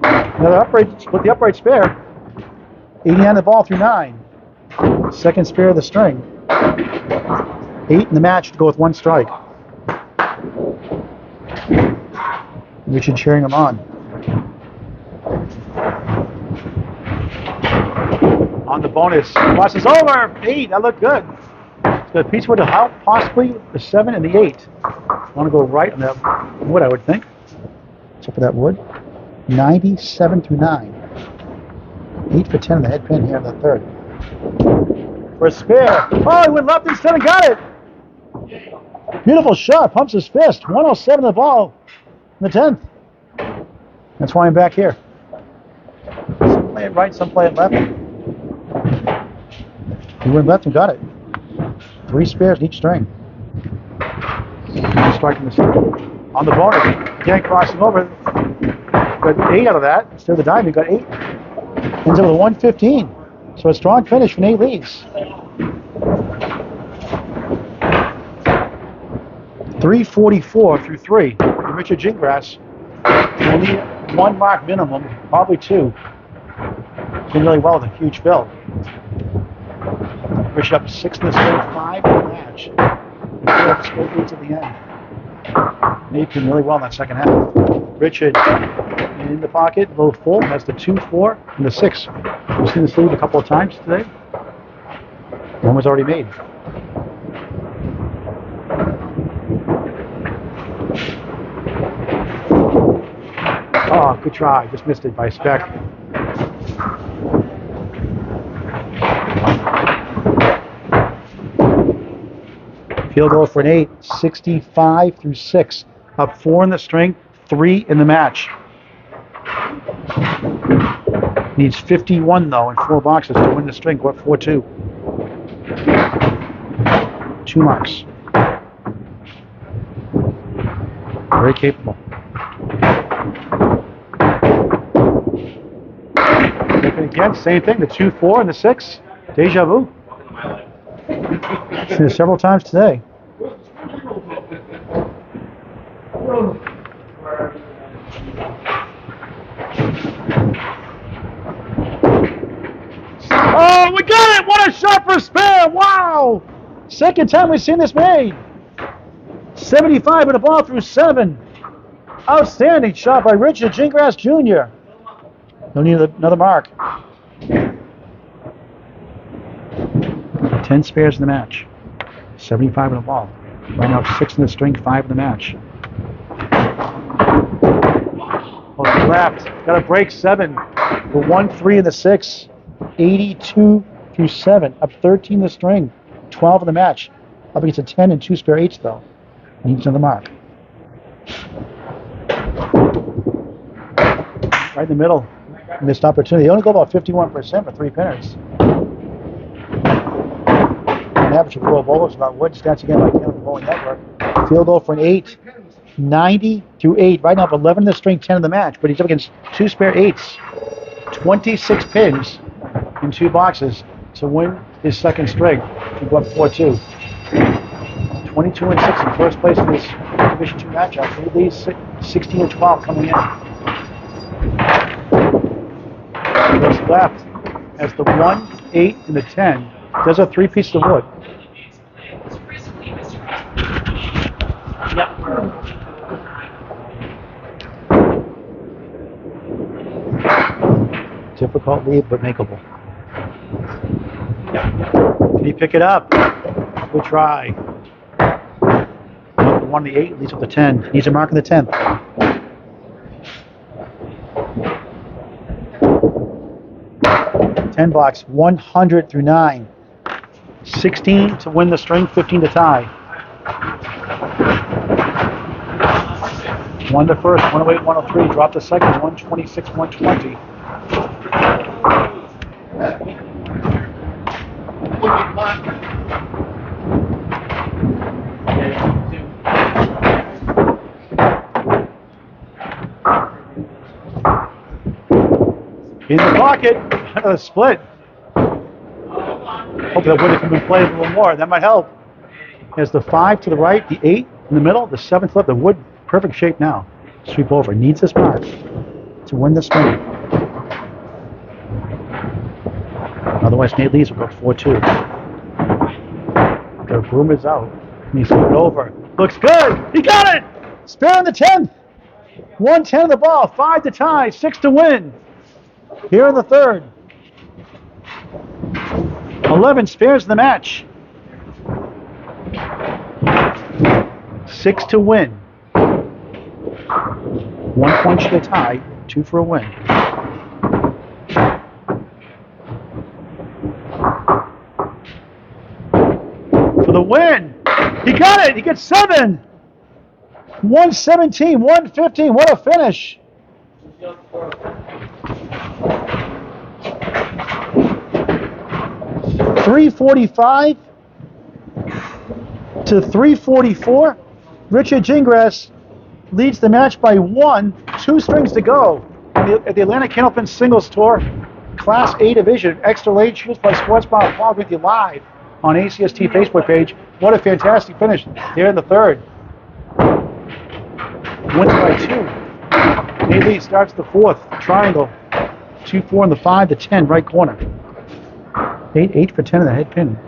Another upright, split the upright spare. 80 on the ball through 9. Second spare of the string. 8 in the match to go with 1 strike. Richard cheering him on. On the bonus. Plus is over. 8. That looked good. So the piece would help possibly the 7 and the 8. I want to go right on that wood, I would think. Except for that wood. 97 through 9. 8 for 10 on the head pin here in the third. For a spare. Oh, he went left instead and got it. Beautiful shot. Pumps his fist. 107 the ball in the 10th. That's why I'm back here. Some play it right, some play it left. He went left and got it. 3 spares in each string. Striking the center. On the bonus. Again, crossing over. Got 8 out of that. Instead of the dime, he got 8. Ends up with a 115. So a strong finish for Nate Lees. 344 through 3. And Richard Gingras. Only 1 mark minimum, probably 2. Doing really well with a huge fill. Richard up 6 in the string, 5 in the match. Up straight 8 to the end. Nate doing really well in that second half. Richard in the pocket, a little full. That's the 2, 4, and the 6. We've seen this lead a couple of times today. One was already made. Oh, good try. Just missed it by a speck. Field goal for an 8. 65 through 6. Up 4 in the string, 3 in the match. Needs 51 though in 4 boxes to win the string. Go up 4-2. 2 marks. Very capable. Again, same thing. The 2, 4, and the 6. Deja vu. Seen it several times today. Oh, we got it! What a shot for a spare! Wow! Second time we've seen this made. 75 with a ball through 7. Outstanding shot by Richard Gingras Jr. No need another mark. 10 spares in the match. 75 in the ball. Right now 6 in the string, 5 in the match. Oh, left. Got to break 7. The 1, 3 in the 6. 82 through 7. Up 13 in the string. 12 in the match. Up against a 10 and 2 spare 8s though. Needs another mark. Right in the middle. Missed opportunity. They only go about 51% for 3 pinners. An average of 4 bowlers about wood. Stats again by Candlepin Bowling Network. Field goal for an 8. 90 through 8. Right now up 11 in the string, 10 in the match. But he's up against 2 spare 8s. 26 pins in 2 boxes to win his second string. He go up 4-2. 22 and 6 in first place in this Division 2 matchup. Nate Lees 16 and 12 coming in. Goes left as the 1, 8, and the 10. Those are 3 pieces of wood. Yep. Difficult lead, but makeable. Can he pick it up? Good try. The 1, the 8, leads with the 10. Needs a mark in the 10th. $10, 100 through 9. 16 to win the string, 15 to tie. 1 to first, 108, 103. Drop the second, 126, 120. In the pocket, another split. Hope that wood can be played a little more. That might help. There's the 5 to the right, the 8 in the middle, the 7th left. The wood, perfect shape now. Sweep over. Needs this mark to win the string. Otherwise, Nate Lees will go 4-2. The broom is out. And he's flipped it over. Looks good. He got it. Spare in the 10th. 110 of the ball. 5 to tie. 6 to win. Here in the third. 11 spares the match. 6 to win. 1 point to the tie. 2 for a win. For the win. He got it. He gets 7. 117, 115. What a finish. .345 to 344. Richard Gingras leads the match by 1. 2 strings to go. At the Atlantic Candlepin Singles Tour, Class A Division, extra late shoes by Sports Bar Paul with you live on ACST Facebook page. What a fantastic finish here in the third. Wins by 2. Nate Lee starts the fourth. Triangle. 2-4 in the 5 to 10 right corner. 8 for 10 in the head pin.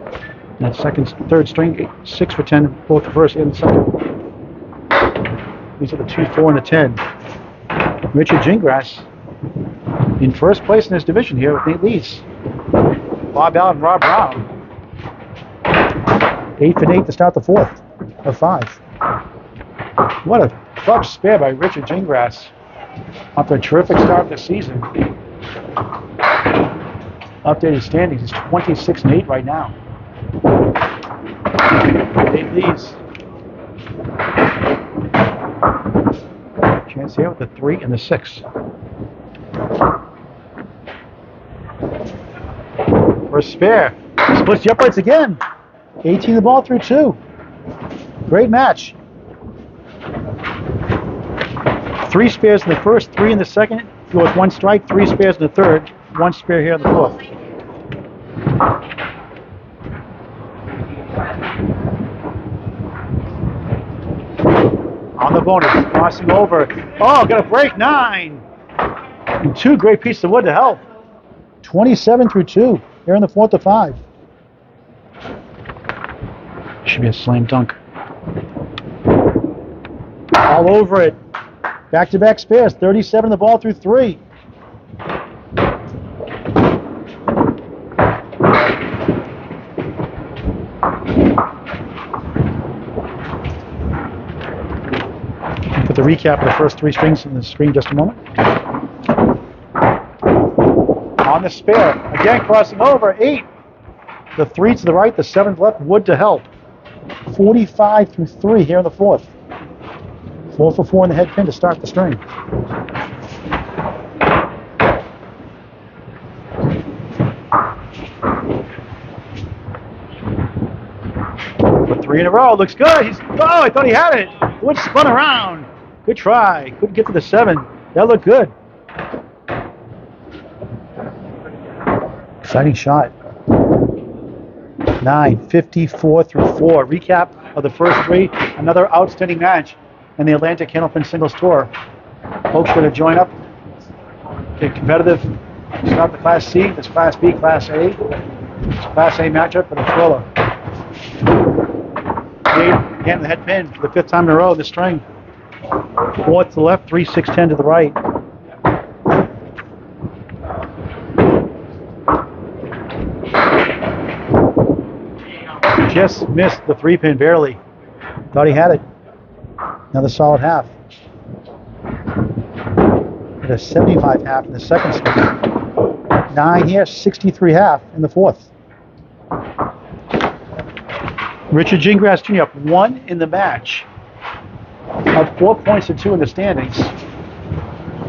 And that third string, 6 for 10, both the first and the second. These are the 2-4 and the 10. Richard Gingras in first place in his division here with Nate Lees. Bob Allen and Rob Brown. 8 for 8 to start the fourth of 5. What a clutch spare by Richard Gingras after a terrific start this season. Updated standings, he's 26-8 right now. Nate Lees. Chance here with the 3 and the 6. First spare. Splits the uprights again. 18 the ball through 2. Great match. 3 spares in the first, 3 in the second. If you go with 1 strike, 3 spares in the third, 1 spare here in the fourth. On the bonus, crossing over. Oh, got a break, 9. And 2 great pieces of wood to help. 27 through 2 here in the fourth of 5. Should be a slam dunk. All over it. Back-to-back spares. 37 the ball through 3. Put the recap of the first 3 strings in the screen just a moment. On the spare. Again crossing over. 8. The 3 to the right, the 7th left. Wood to help. 45 through 3 here in the fourth. 4 for 4 in the head pin to start the string. For 3 in a row. Looks good. I thought he had it. Wood spun around. Good try. Couldn't get to the 7. That looked good. Exciting shot. 9:54 through 4. Recap of the first 3. Another outstanding match in the Atlantic Candlepin Singles Tour. Folks are going to join up. Get competitive. Start the Class C. This Class B, Class A. It's Class A matchup for the thriller. 8 again the head pin for the 5th time in a row. The string. 4 to the left. 3, 6, 10 to the right. Just missed the 3-pin barely. Thought he had it. Another solid half. Hit a 75 half in the second swing. 9 here, 63 half in the fourth. Richard Gingras Jr. up 1 in the match. Up 4 points to 2 in the standings.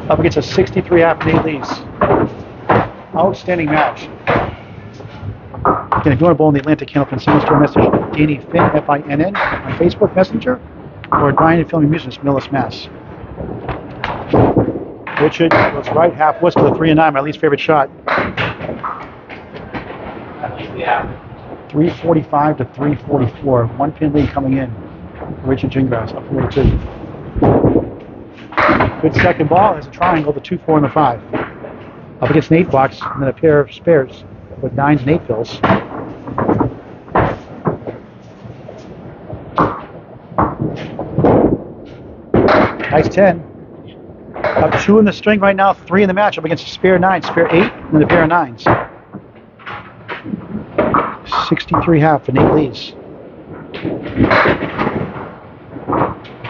Up against a 63.5 Nate Lees. Outstanding match. Again, if you want to bowl in the Atlantic Candlepin Singles Tour, message Danny Finn, Finn, on Facebook Messenger, or Brian and Filming Musicians, Millis, Mass. Richard was right half west to the 3 and 9, my least favorite shot. 345 to 344. 1 pin lead coming in. Richard Gingras up 42. Good second ball. There's a triangle, the 2, 4, and the 5. Up against an 8 box, and then a pair of spares with 9s and 8 fills. Nice 10. Up 2 in the string right now, 3 in the match. Up against a spare 9, spare 8, and then a pair of 9s. 63.5 for Nate Lees.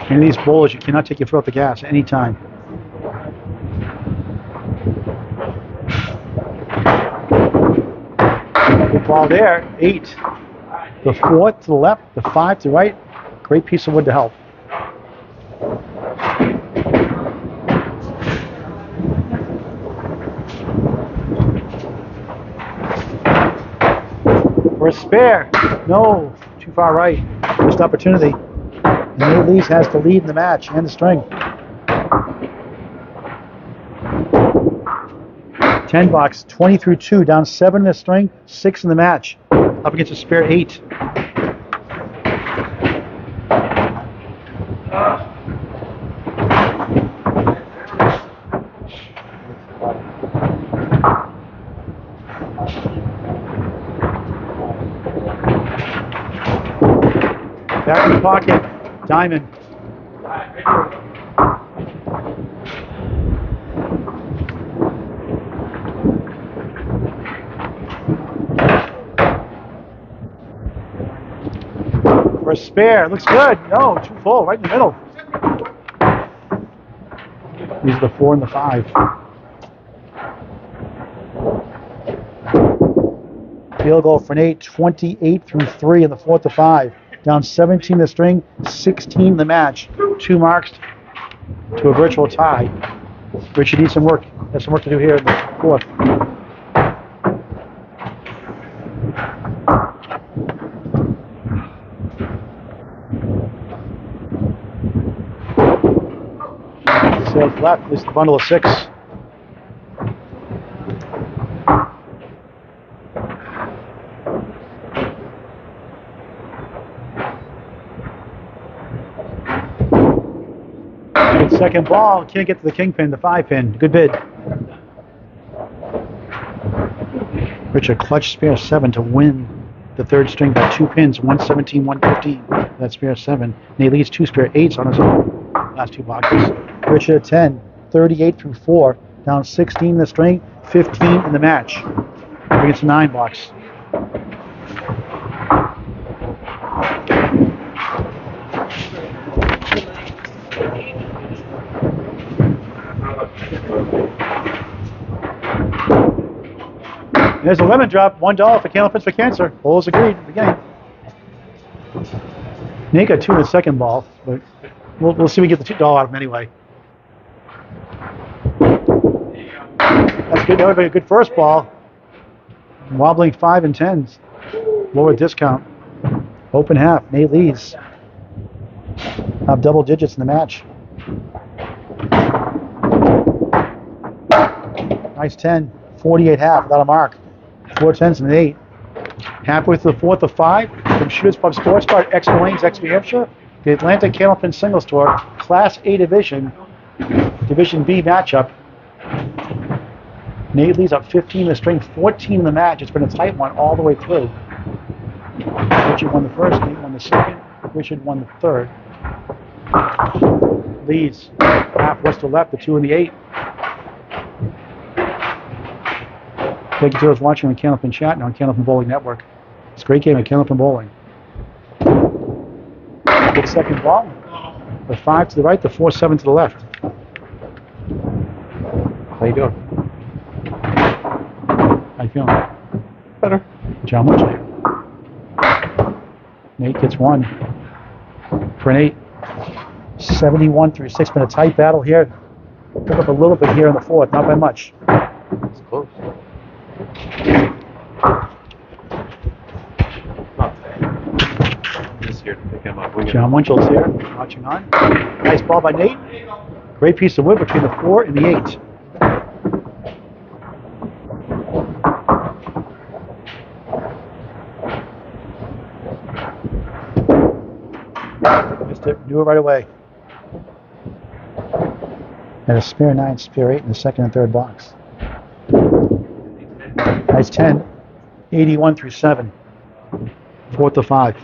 Any of these bowlers, you cannot take your foot off the gas at any time. Good ball there, 8. The 4 to the left, the 5 to the right. Great piece of wood to help. For a spare. No, too far right. Missed opportunity. And Nate Lees has the lead in the match and the string. 10 box, 20 through 2, down 7 in the string, 6 in the match. Up against a spare 8. Back in the pocket, Diamond. For a spare, looks good. No, too full, right in the middle. These are the 4 and the 5. Field goal for Nate, 28 through 3 in the 4th to 5. Down 17 in the string, 16 in the match. 2 marks to a virtual tie. Richard needs some work. Has some work to do here in the 4th. Sails left, this is the bundle of 6. Good second ball, can't get to the kingpin, the 5 pin. Good bid. Richard clutch spare 7 to win the 3rd string by 2 pins, 117, 115. That's spare 7. Nate Lees 2 spare 8s on his own. Last 2 boxes. Richard at 10, 38 through 4, down 16 in the string, 15 in the match. Against a 9 box. There's a lemon drop, $1 for Candlepins for Cancer. Bowlers agreed at the beginning. Nate got 2 in the second ball, but we'll see if we get the $2 out of him anyway. That's good. That would be a good first ball. Wobbling 5 and 10s. Lower discount. Open half. Nate Lees. Have double digits in the match. Nice 10. 48 half without a mark. 4 10s and an 8. Halfway through the 4th of 5 from Shooters Pub Sports Bar, X Lanes, X New Hampshire. The Atlantic Candlepin Singles Tour, Class A Division, Division B matchup. Nate Lees up 15 in the string, 14 in the match. It's been a tight one all the way through. Richard won the first, Nate won the second, Richard won the third. Lees half west to left, the 2 and the 8. Thank you to those watching on Candlepin Chat and on Candlepin Bowling Network. It's a great game at Candlepin Bowling. Good second ball. The 5 to the right, the 4, 7 to the left. How you doing? How you feeling? Better. John, much later. Nate gets one for an 8. 71 through 6. Been a tight battle here. Took up a little bit here in the 4th, not by much. It's close. Just here to pick him up. John Winchell's here, watching on. Nice ball by Nate. Great piece of wood between the 4 and the 8. Missed it. Knew it right away. And a spare 9, spare 8 in the 2nd and 3rd box. Nice 10. 81 through 7. 4th to 5.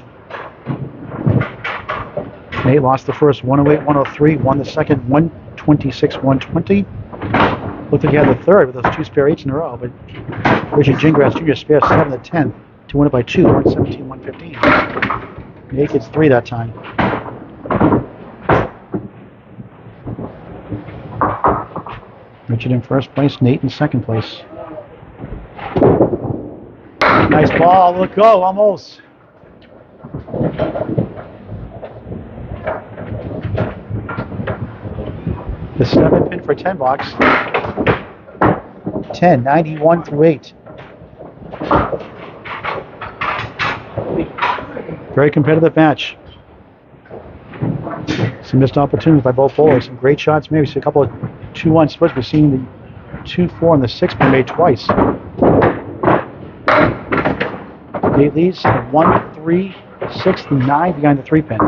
Nate lost the first 108, 103, won the second 126, 120. Looked like he had the third with those 2 spare 8s in a row, but Richard Gingras Jr. spare 7 the 10th to win it by 2, 117, 115. Nate gets 3 that time. Richard in first place, Nate in second place. Nice ball, let go, almost. The 7 pin for 10 box. 10, 91 through 8. Very competitive match. Some missed opportunities by both bowlers. Some great shots, maybe a couple of 2-1 splits. We've seen the 2-4 and the 6 pin made twice. Nate leads 1, 3, 6, and 9 behind the 3 pin.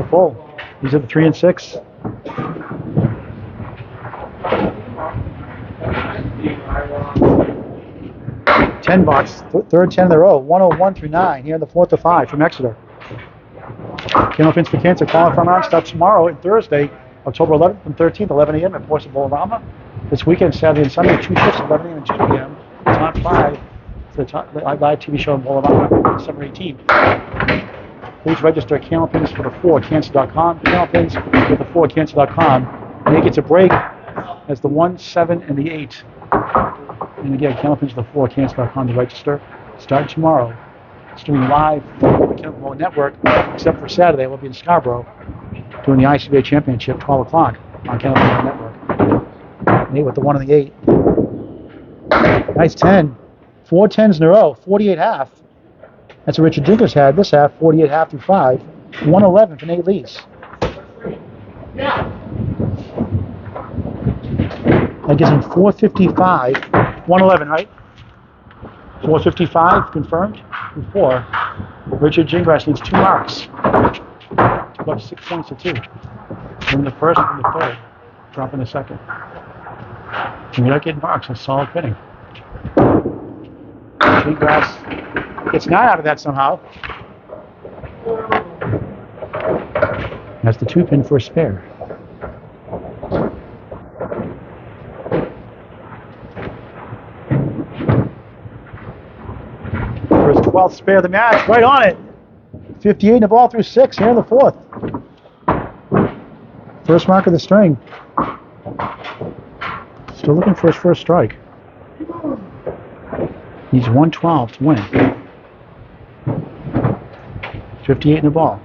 Full. These are the 3 and 6. Ten box, third 10 in a row. 101 through 9 here in the 4th to 5 from Exeter. Candlepins for Cancer qualifying round starts tomorrow and Thursday, October 11th and 13th, 11 a.m. at Portsmouth Bolorama. This weekend, Saturday and Sunday, 2 shifts, 11 a.m. and 2 p.m. Top 5 for the live TV show in Bolorama, December 18th. Please register at Candlepins for the 4cancer.com. Candlepins for the 4cancer.com. Nate gets a break as the 1, 7, and the 8. And again, Candlepins for the 4cancer.com to register. Start tomorrow. Streaming live from the Candlepin Network, except for Saturday. We'll be in Scarborough doing the ICBA Championship, 12 o'clock on Candlepin Network. Nate with the 1 and the 8. Nice 10. 4 10s in a row, 48 half. That's what Richard Gingras had this half, 48 half through 5. 111 for Nate Lees. That gives him 455. 111, right? 455 confirmed. And 4. Richard Gingras needs 2 marks. About 6 points to 2. From the first and the third. Drop in the second. And you're not getting marks. That's solid pitting. Gingras gets 9 out of that somehow. That's the 2 pin for a spare. For his 12th spare of the match, right on it. 58 in the ball through 6 here in the 4th. First mark of the string. Still looking for his first strike. Needs 112 to win. 58 in the ball.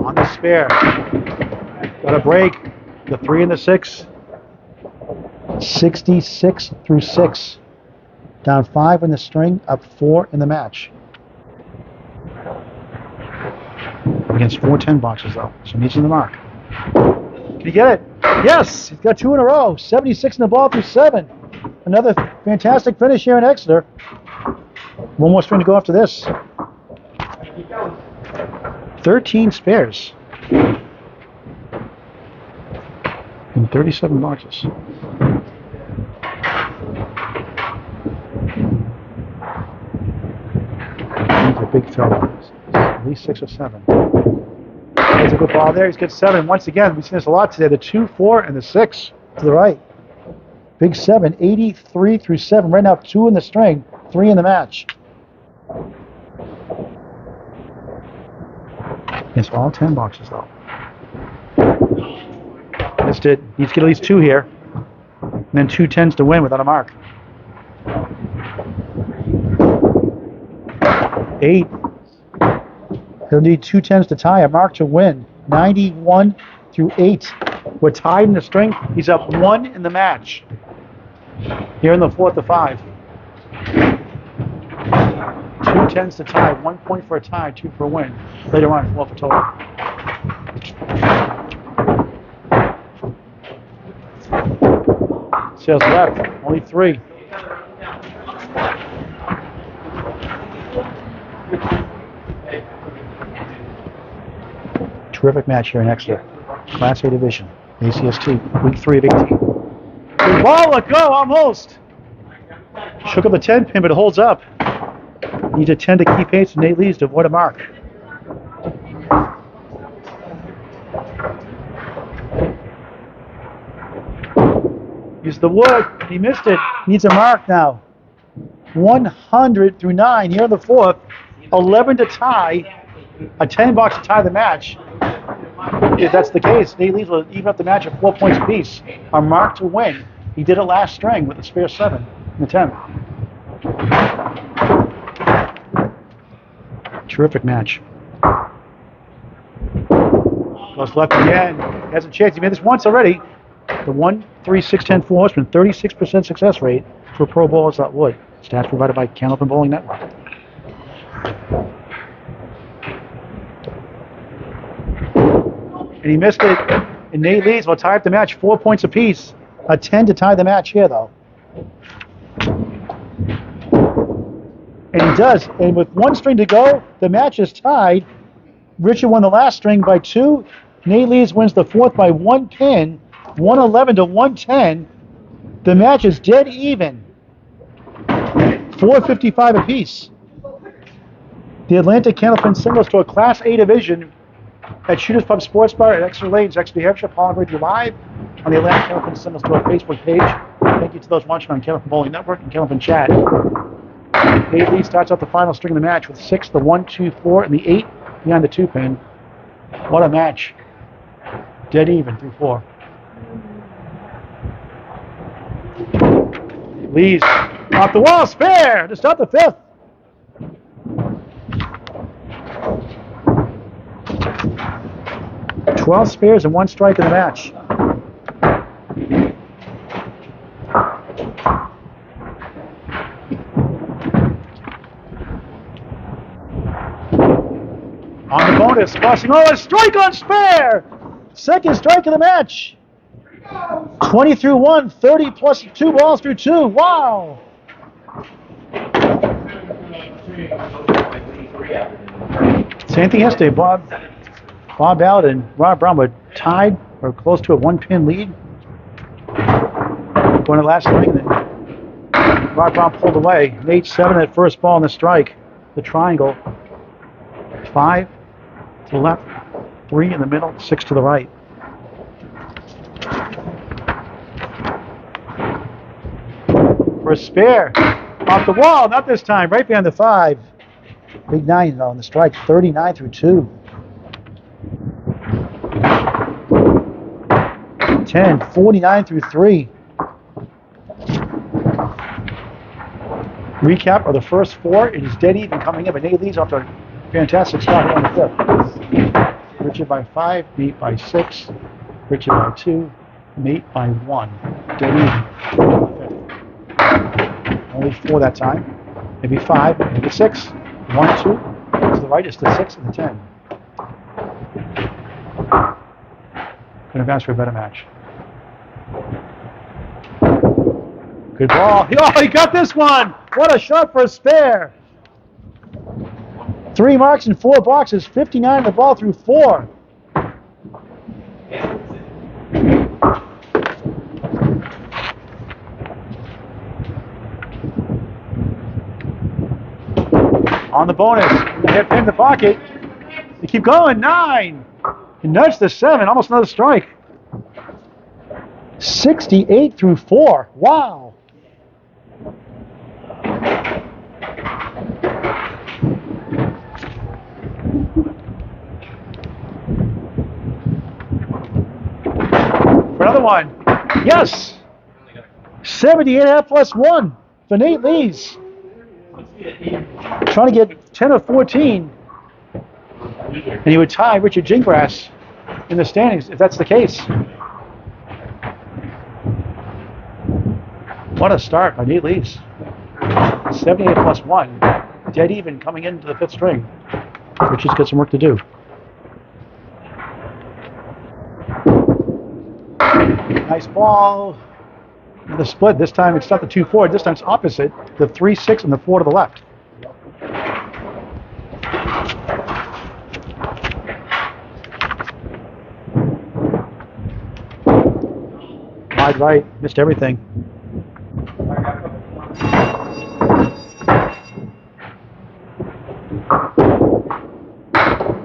On the spare. Got a break. The 3 and the 6. 66 through 6. Down 5 in the string, up 4 in the match. Against 4 10 boxes though, so needs in the mark. Can he get it? Yes! He's got 2 in a row. 76 in the ball through 7. Another fantastic finish here in Exeter. One more string to go after this. 13 spares. In 37 boxes. These are big throw-ins. At least 6 or 7. There's a good ball there. He's got 7. Once again, we've seen this a lot today. The 2, 4, and the 6 to the right. Big 7, 83 through 7. Right now, 2 in the string, 3 in the match. It's all 10 boxes, though. Missed it. Needs to get at least 2 here. And then 2 10s to win without a mark. 8. He'll need 2 10s to tie, a mark to win. 91 through 8. We're tied in the string. He's up 1 in the match. Here in the 4th to 5. 2 10s to tie. 1 point for a tie, 2 for a win. Later on, 4 for total. Sails left. Only 3. Terrific match here in Exeter. Class A division. ACST. Week 3 of 18. Good ball, let go, almost. Shook up the 10 pin, but it holds up. Needs a 10 to keep pace with Nate Lees to avoid a mark. Use the wood. He missed it. Needs a mark now. 100 through 9 here in the 4th. 11 to tie. A 10 box to tie the match. If that's the case, Nate Lees will even up the match at 4 points apiece. A mark to win. He did it last string with a spare 7 in the 10. Terrific match. Goes left again. He has a chance. He made this once already. The 1, 3, 6, 10, 4 horsemen. 36% success rate for pro bowlers that would. Stats provided by Candlepin Bowling Network. And he missed it. And Nate Lees will tie up the match 4 points apiece. A 10 to tie the match here, though. And he does. And with 1 string to go, the match is tied. Richard won the last string by 2. Nate Lees wins the 4th by 1 pin. 111 to 110. The match is dead even. 455 apiece. The Atlantic Candlepin singles to a Class A division at Shooters Pub Sports Bar at Exeter Lanes, Exeter, New Hampshire. Paul and you live on the Atlantic Candlepin singles to our Facebook page. Thank you to those watching on Candlepin Bowling Network and Candlepin Chat. Nate Lees starts out the final string of the match with 6, the 1, 2, 4, and the 8 behind the 2 pin. What a match. Dead even through 4. Lees off the wall, spare to start the 5th. Twelve spares and 1 strike in the match. On the bonus, crossing. Oh, a strike on spare! 2nd strike of the match. 20 through 1, 30 plus 2 balls through 2. Wow! Same thing yesterday. Bob Ballard and Rob Brown were tied or close to a 1-pin lead. Going to last string, then Rob Brown pulled away. Nate 7 at first ball in the strike. The triangle. 5 to the left, 3 in the middle, 6 to the right. For a spare. Off the wall, not this time, right behind the 5. Big 9 on the strike, 39 through 2. 10, 49 through 3. Recap of the first 4. It is dead even coming in, but Nate Lees off to a fantastic start here on the 5th. Richard by 5, Nate by 6, Richard by 2, Nate by 1. Dead even. Only 4 that time. Maybe 5, maybe 6. 1, 2. To the right is the 6 and the 10. Couldn't have asked for a better match. Good ball. Oh, he got this one! What a shot for a spare! 3 marks in 4 boxes, 59 the ball through 4. On the bonus, they have pin in the pocket. They keep going, 9. He nudged the 7, almost another strike. 68 through 4, wow. For Another one. Yes. 78.5 plus 1 for Nate Lees. Trying to get 10 or 14. And he would tie Richard Gingras in the standings if that's the case. What a start by Nate Lees. 78 plus 1. Dead even coming into the 5th string. Richard's got some work to do. Nice ball. The split. This time it's not the 2-4. This time it's opposite. The 3-6 and the 4 to the left. Wide right. Missed everything.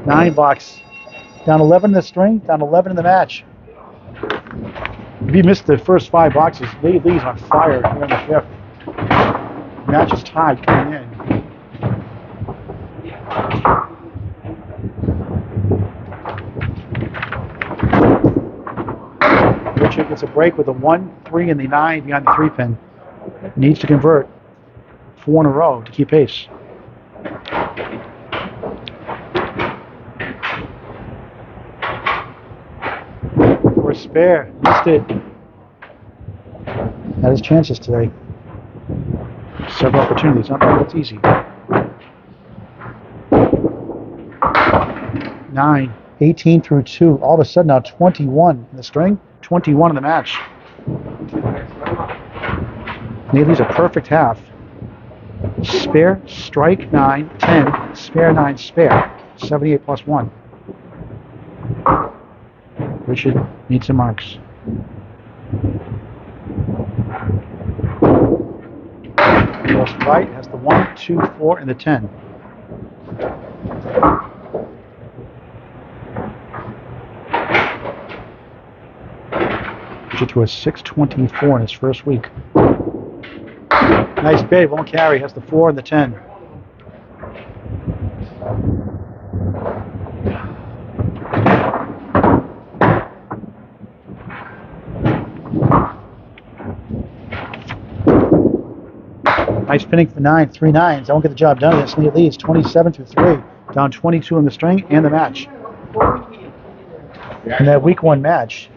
Nine box. Down 11 in the string. Down 11 in the match. If you missed the first 5 boxes, Lee's on fire here in the 5th. Match is tied coming in. Richard gets a break with a 1, 3, and the 9 behind the 3-pin. Needs to convert 4 in a row to keep pace. Spare, missed it. Had his chances today. Several opportunities, not that it's easy. 9, 18 through 2. All of a sudden now 21 in the string, 21 in the match. Neely's a perfect half. Spare, strike 9, 10, spare 9, spare. 78 plus 1. Richard needs some marks. Goes right, has the 1, 2, 4, and the 10. Richard threw a 624 in his first week. Nice bait, won't carry, has the 4 and the 10. Nice pinning for 9, 3 9s. I won't get the job done. This Nate leads 27 through 3. Down 22 in the string and the match. In that week 1 match,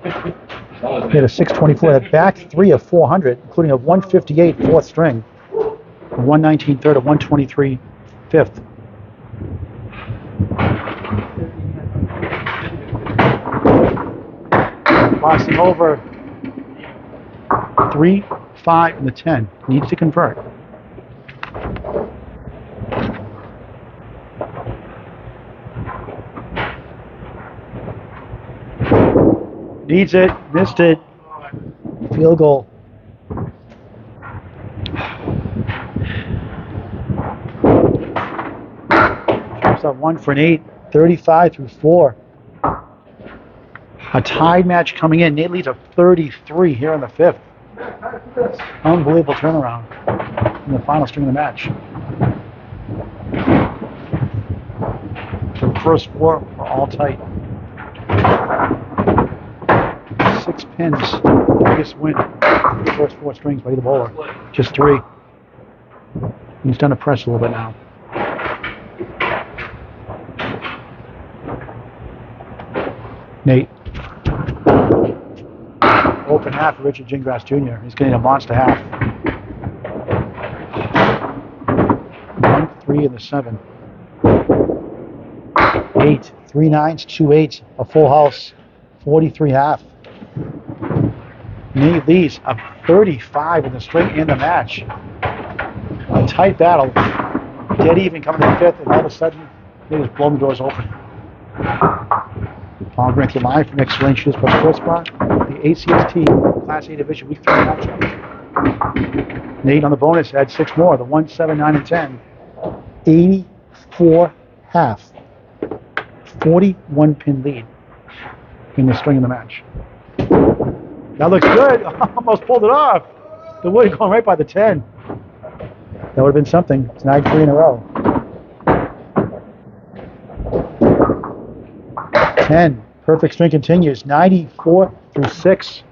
he had a 624. That back 3 of 400, including a 158 4th string, a 119 3rd, a 123 5th. Boxing over 3, 5, and the 10. Needs to convert. Needs it. Missed it. Field goal. Drops out 1 for an 8. 35 through 4. A tied match coming in. Nate leads a 33 here in the 5th. Unbelievable turnaround in the final string of the match. The first 4 are all tight. 6 pins, the biggest win. The first 4 strings by either bowler. Just 3. He's done a press a little bit now. Nate. Open half for Richard Gingras Jr. He's getting a monster half. 1, 3, and the 7. 8, 3 9s, 2 8s, a full house, 43 half. Nate leads a 35 in the string and the match. A tight battle. Dead even coming to the 5th, and all of a sudden, Nate has blown the doors open. Paul Grantham live from Next Range Shoes Plus Sports Bar. The ACST Class A Division Week 3 matchup. Nate on the bonus had 6 more. The 1, 7, 9, and 10. 84 half. 41 pin lead in the string of the match. That looks good. Almost pulled it off. The wood going right by the 10. That would have been something. Snag 3 in a row. 10, Perfect string continues. 94 through 6.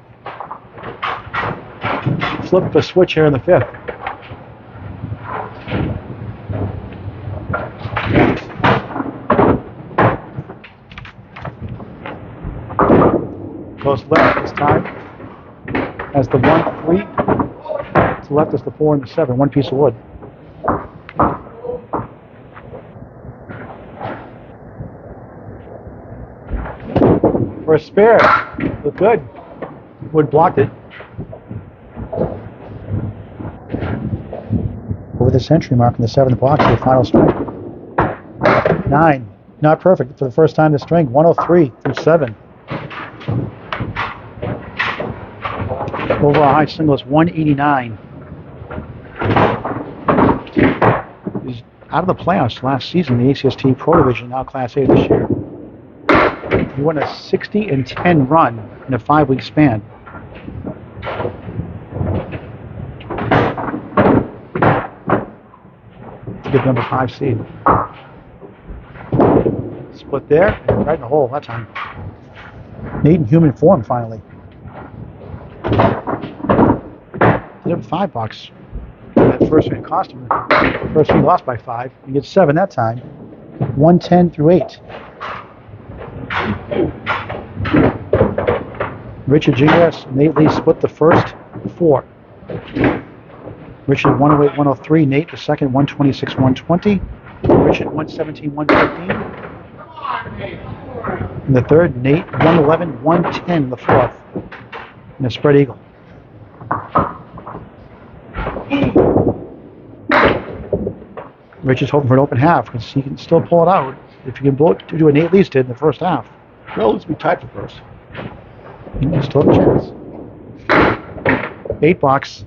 Flip the switch here in the 5th. Goes left this time. As the 1-3. To left is the 4 and the 7. One piece of wood. For a spare. Look good. Wood blocked it. Over the century mark in the 7th box, the final string. 9. Not perfect for the first time this string. 103 through 7. Overall high single is 189. He's out of the playoffs last season, the ACST Pro Division, now Class A this year. He won a 60-10 run in a 5-week span. Good number 5 seed. Split there, right in the hole that time. Nate in human form finally. Did have $5. That first one cost him. First one he lost by 5. He gets 7 that time. 110 through 8. Richard Gingras and Nate Lee split the first 4. Richard 108, 103. Nate the second 126, 120. Richard 117, 115. In the third, Nate 111, 110 in the fourth. And a spread eagle. Richard's hoping for an open half because he can still pull it out if you can do what Nate Lees did in the first half. Well, let's be tied for first. Still have a chance. 8 box.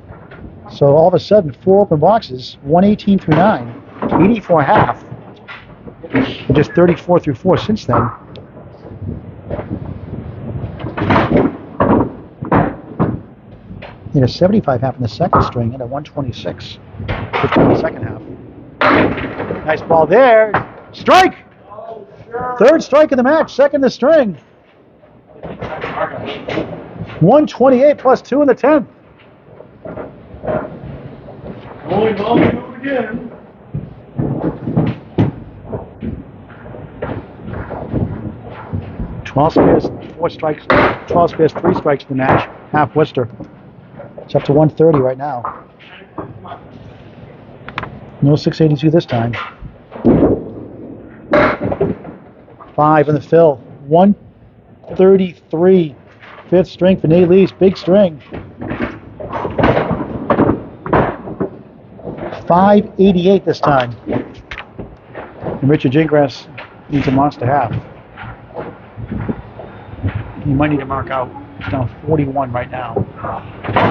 So all of a sudden, 4 open boxes, 118 through 9, 84 half, and just 34 through 4 since then. He had a 75 half in the second string and a 126 in the second half. Nice ball there. Strike! Third strike of the match, second the string. 128 plus 2 in the 10th. Going on to again. Twelve spares, 4 strikes. 12 spares, 3 strikes in the match. Half Worcester. It's up to 130 right now. No 682 this time. 5 in the fill. 133. 5th string for Nate Lees. Big string. 588 this time. And Richard Gingras needs a monster half. He might need to mark out. He's down 41 right now.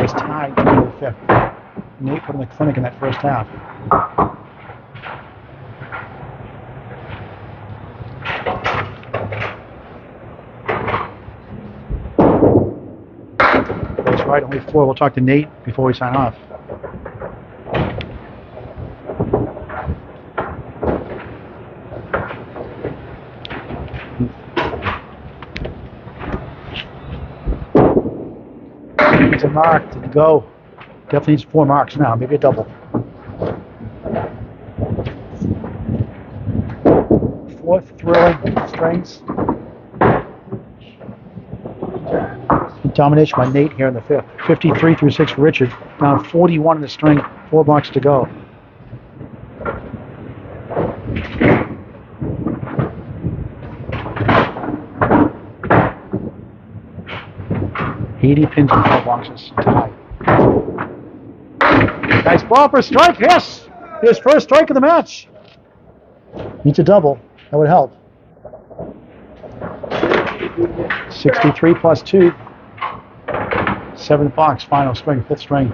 He's tied to the 5th. Nate put in the clinic in that first half. That's right, only 4. We'll talk to Nate before we sign off. Needs a mark to go. Definitely needs 4 marks now, maybe a double. 4th thrilling strings. Domination by Nate here in the 5th. 53 through 6 for Richard. Down 41 in the string. 4 blocks to go. $80 pins in 4 boxes. Tie. Nice ball for a strike. Yes! His first strike of the match. Needs a double. That would help. 63 plus 2. 7th box, final string, 5th string.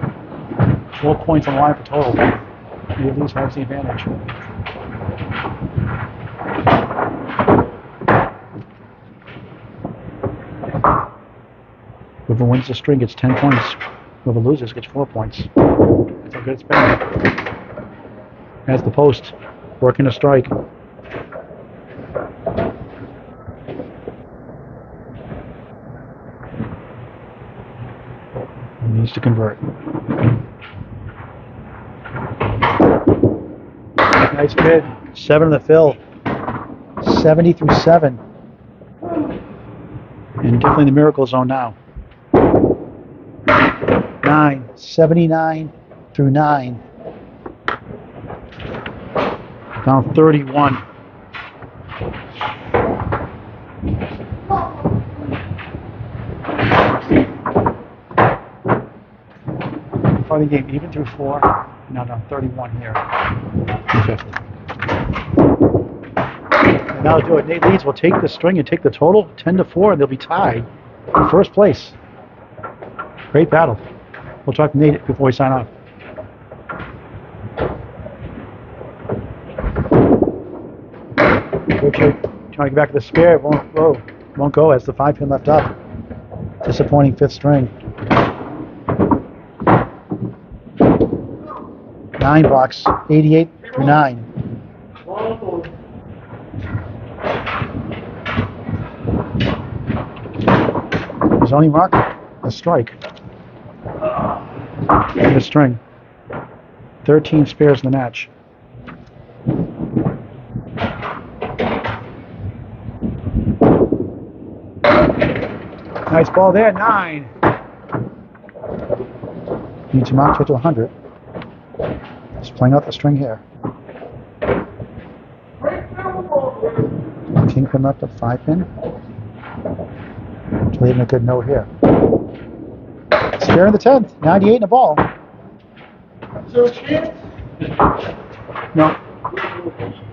4 points on the line for total. He at least has the advantage. Whoever wins the string gets 10 points. Whoever loses gets 4 points. That's how good it's been. As the post, working a strike. needs to convert. Nice bid. 7 in the fill. 70 through 7. And definitely in the miracle zone now. 9. 79 through 9. Down 31. Funny game, even through 4. Now down 31 here. And now do it. Nate leads will take the string and take the total 10-4, and they'll be tied in first place. Great battle. We'll talk to Nate before we sign off. Richard trying to get back to the spare. It won't go as the 5-pin left up. Disappointing 5th string. 9 box, 88 through 9. His only mark, a strike. And a string. 13 spares in the match. Nice ball there, 9. Needs to mark to 100. Just playing out the string here. Kingpin left, a 5-pin. Leaving a good note here. Spare in the 10th, 98 in the ball. No.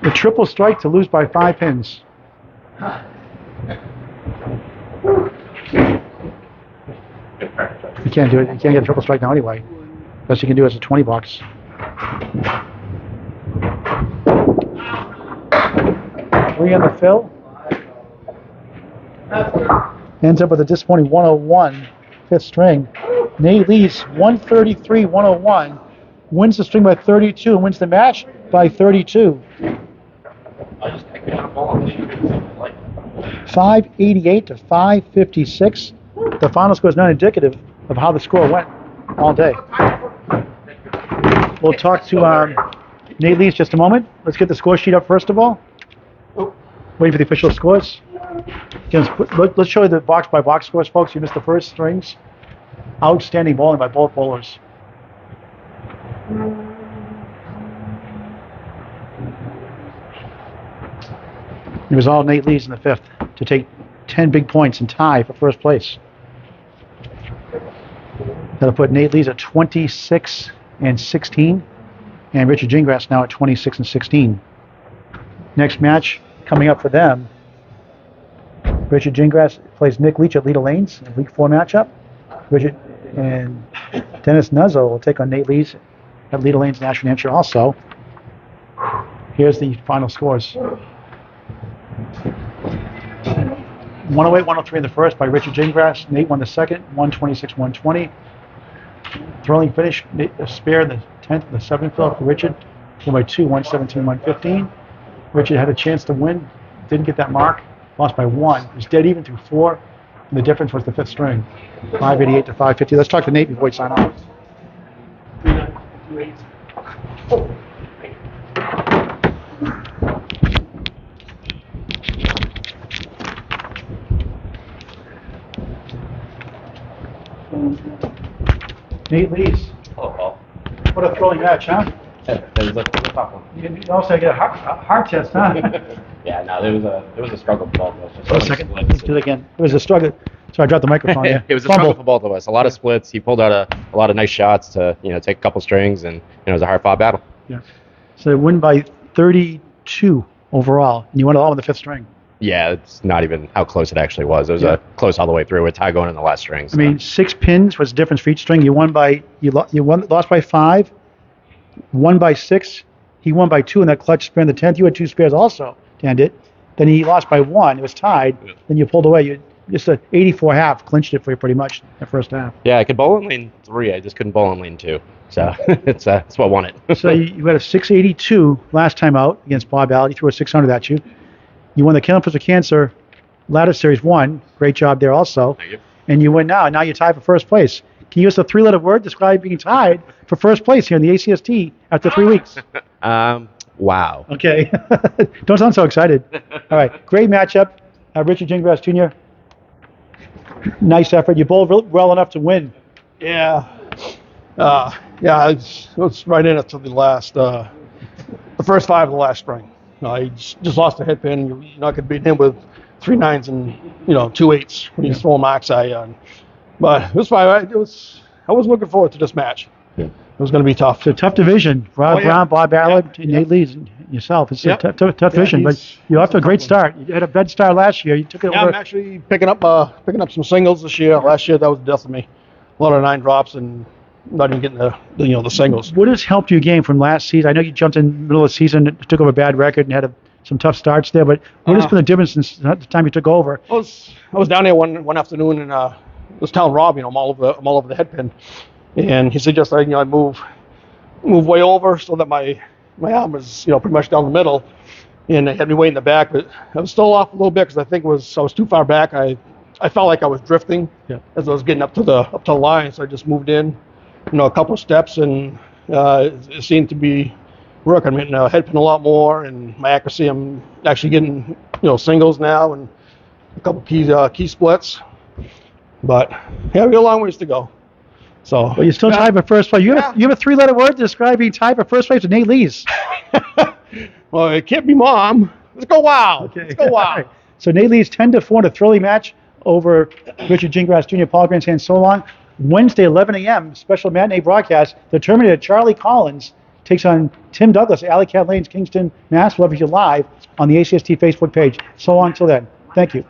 The triple strike to lose by 5 pins. You can't do it. You can't get a triple strike now anyway. Best you can do is a 20 box. Three on the fill. Ends up with a disappointing 101, 5th string. Nate leads 133-101, wins the string by 32, and wins the match by 32. 588 to 556. The final score is not indicative of how the score went all day. We'll talk to Nate Lees just a moment. Let's get the score sheet up first of all. Waiting for the official scores. Let's show you the box by box scores, folks. You missed the first strings. Outstanding bowling by both bowlers. It was all Nate Lees in the 5th to take 10 big points and tie for first place. That'll put Nate Lees at 26 and 16, and Richard Gingras now at 26 and 16. Next match coming up for them. Richard Gingras plays Nick Leach at Leda Lanes in Week 4 matchup. Richard and Dennis Nuzzo will take on Nate Lees at Leda Lanes National Hampshire also. Here's the final scores. 108-103 in the first by Richard Gingras. Nate won the second, 126-120. Thrilling finish, a spare in the 10th and the 7th fill for Richard. Won by 2, 117-115. Richard had a chance to win, didn't get that mark, lost by 1. It was dead even through 4, and the difference was the 5th string, 588 to 550. Let's talk to Nate before we sign off. Nate Lees. Hello, Paul. What a thrilling match, huh? That was a tough one. You also get a heart test, huh? Yeah, no, it was a struggle for both of us. Just Wait a second. Let's do it again. It was a struggle. Sorry, I dropped the microphone. Yeah. It was a struggle for both of us. A lot of splits. He pulled out a lot of nice shots to take a couple strings, and it was a hard-fought battle. Yeah. So they win by 32 overall, and you won it all in the 5th string. Yeah, it's not even how close it actually was. It was a close all the way through with tie going in the last string. So. I mean, 6 pins was the difference for each string. You lost by 5, won by 6. He won by 2 in that clutch spare in the 10th. You had 2 spares also to end it. Then he lost by 1. It was tied. Yeah. Then you pulled away. You just a 84 half clinched it for you pretty much in the first half. Yeah, I could bowl in lane 3. I just couldn't bowl in lane 2. So it's what won it. So you had a 682 last time out against Bob Allard. He threw a 600 at you. You won the Candlepin for Cancer Ladder Series 1. Great job there also. Thank you. And you win now. And now you're tied for first place. Can you use a 3-letter word describing being tied for first place here in the ACST after 3 weeks? Wow. Okay. Don't sound so excited. All right. Great matchup. Richard Gingras Jr. Nice effort. You bowled well enough to win. Yeah. Yeah, it was right in it to the last, the first 5 of the last string. He just lost a head pin. You're not going to beat him with 3 9s and 2 8s when he's throwing marks at you. But it was fine. I was looking forward to this match. Yeah. It was going to be tough. It's a tough division. Rob Brown, Bob Ballard, and Nate Lees, and yourself. It's a tough division, but you're off to a great start. You had a bad start last year. You took it over. I'm actually picking up some singles this year. Last year that was the death of me. A lot of 9 drops and not even getting the singles. What has helped you gain from last season? I know you jumped in the middle of the season, took over a bad record, and had some tough starts there. But what has been the difference since the time you took over? I was down there one afternoon and was telling Rob, I'm all over the head pin, and he suggested I move way over so that my arm was pretty much down the middle, and they had me way in the back, but I was still off a little bit because I think I was too far back. I felt like I was drifting as I was getting up to the line, so I just moved in, a couple of steps, and it seemed to be working. I'm hitting a head pin a lot more, and my accuracy, I'm actually getting singles now and a couple key splits. But we have a long ways to go. So, well, you're still tied for first place. You have a 3-letter word to describe being tied for first place with Nate Lees. Well, it can't be Mom. Let's go Wow. Okay. Let's go Wow. Right. So Nate Lees 10-4 in a thrilling match over Richard Gingras Jr. Paul Grandstand so long. Wednesday, 11 a.m. special matinee broadcast. The Terminator Charlie Collins takes on Tim Douglas at Alley Cat Lanes, Kingston, Mass. We'll have you live on the ACST Facebook page. So long till then. Thank you.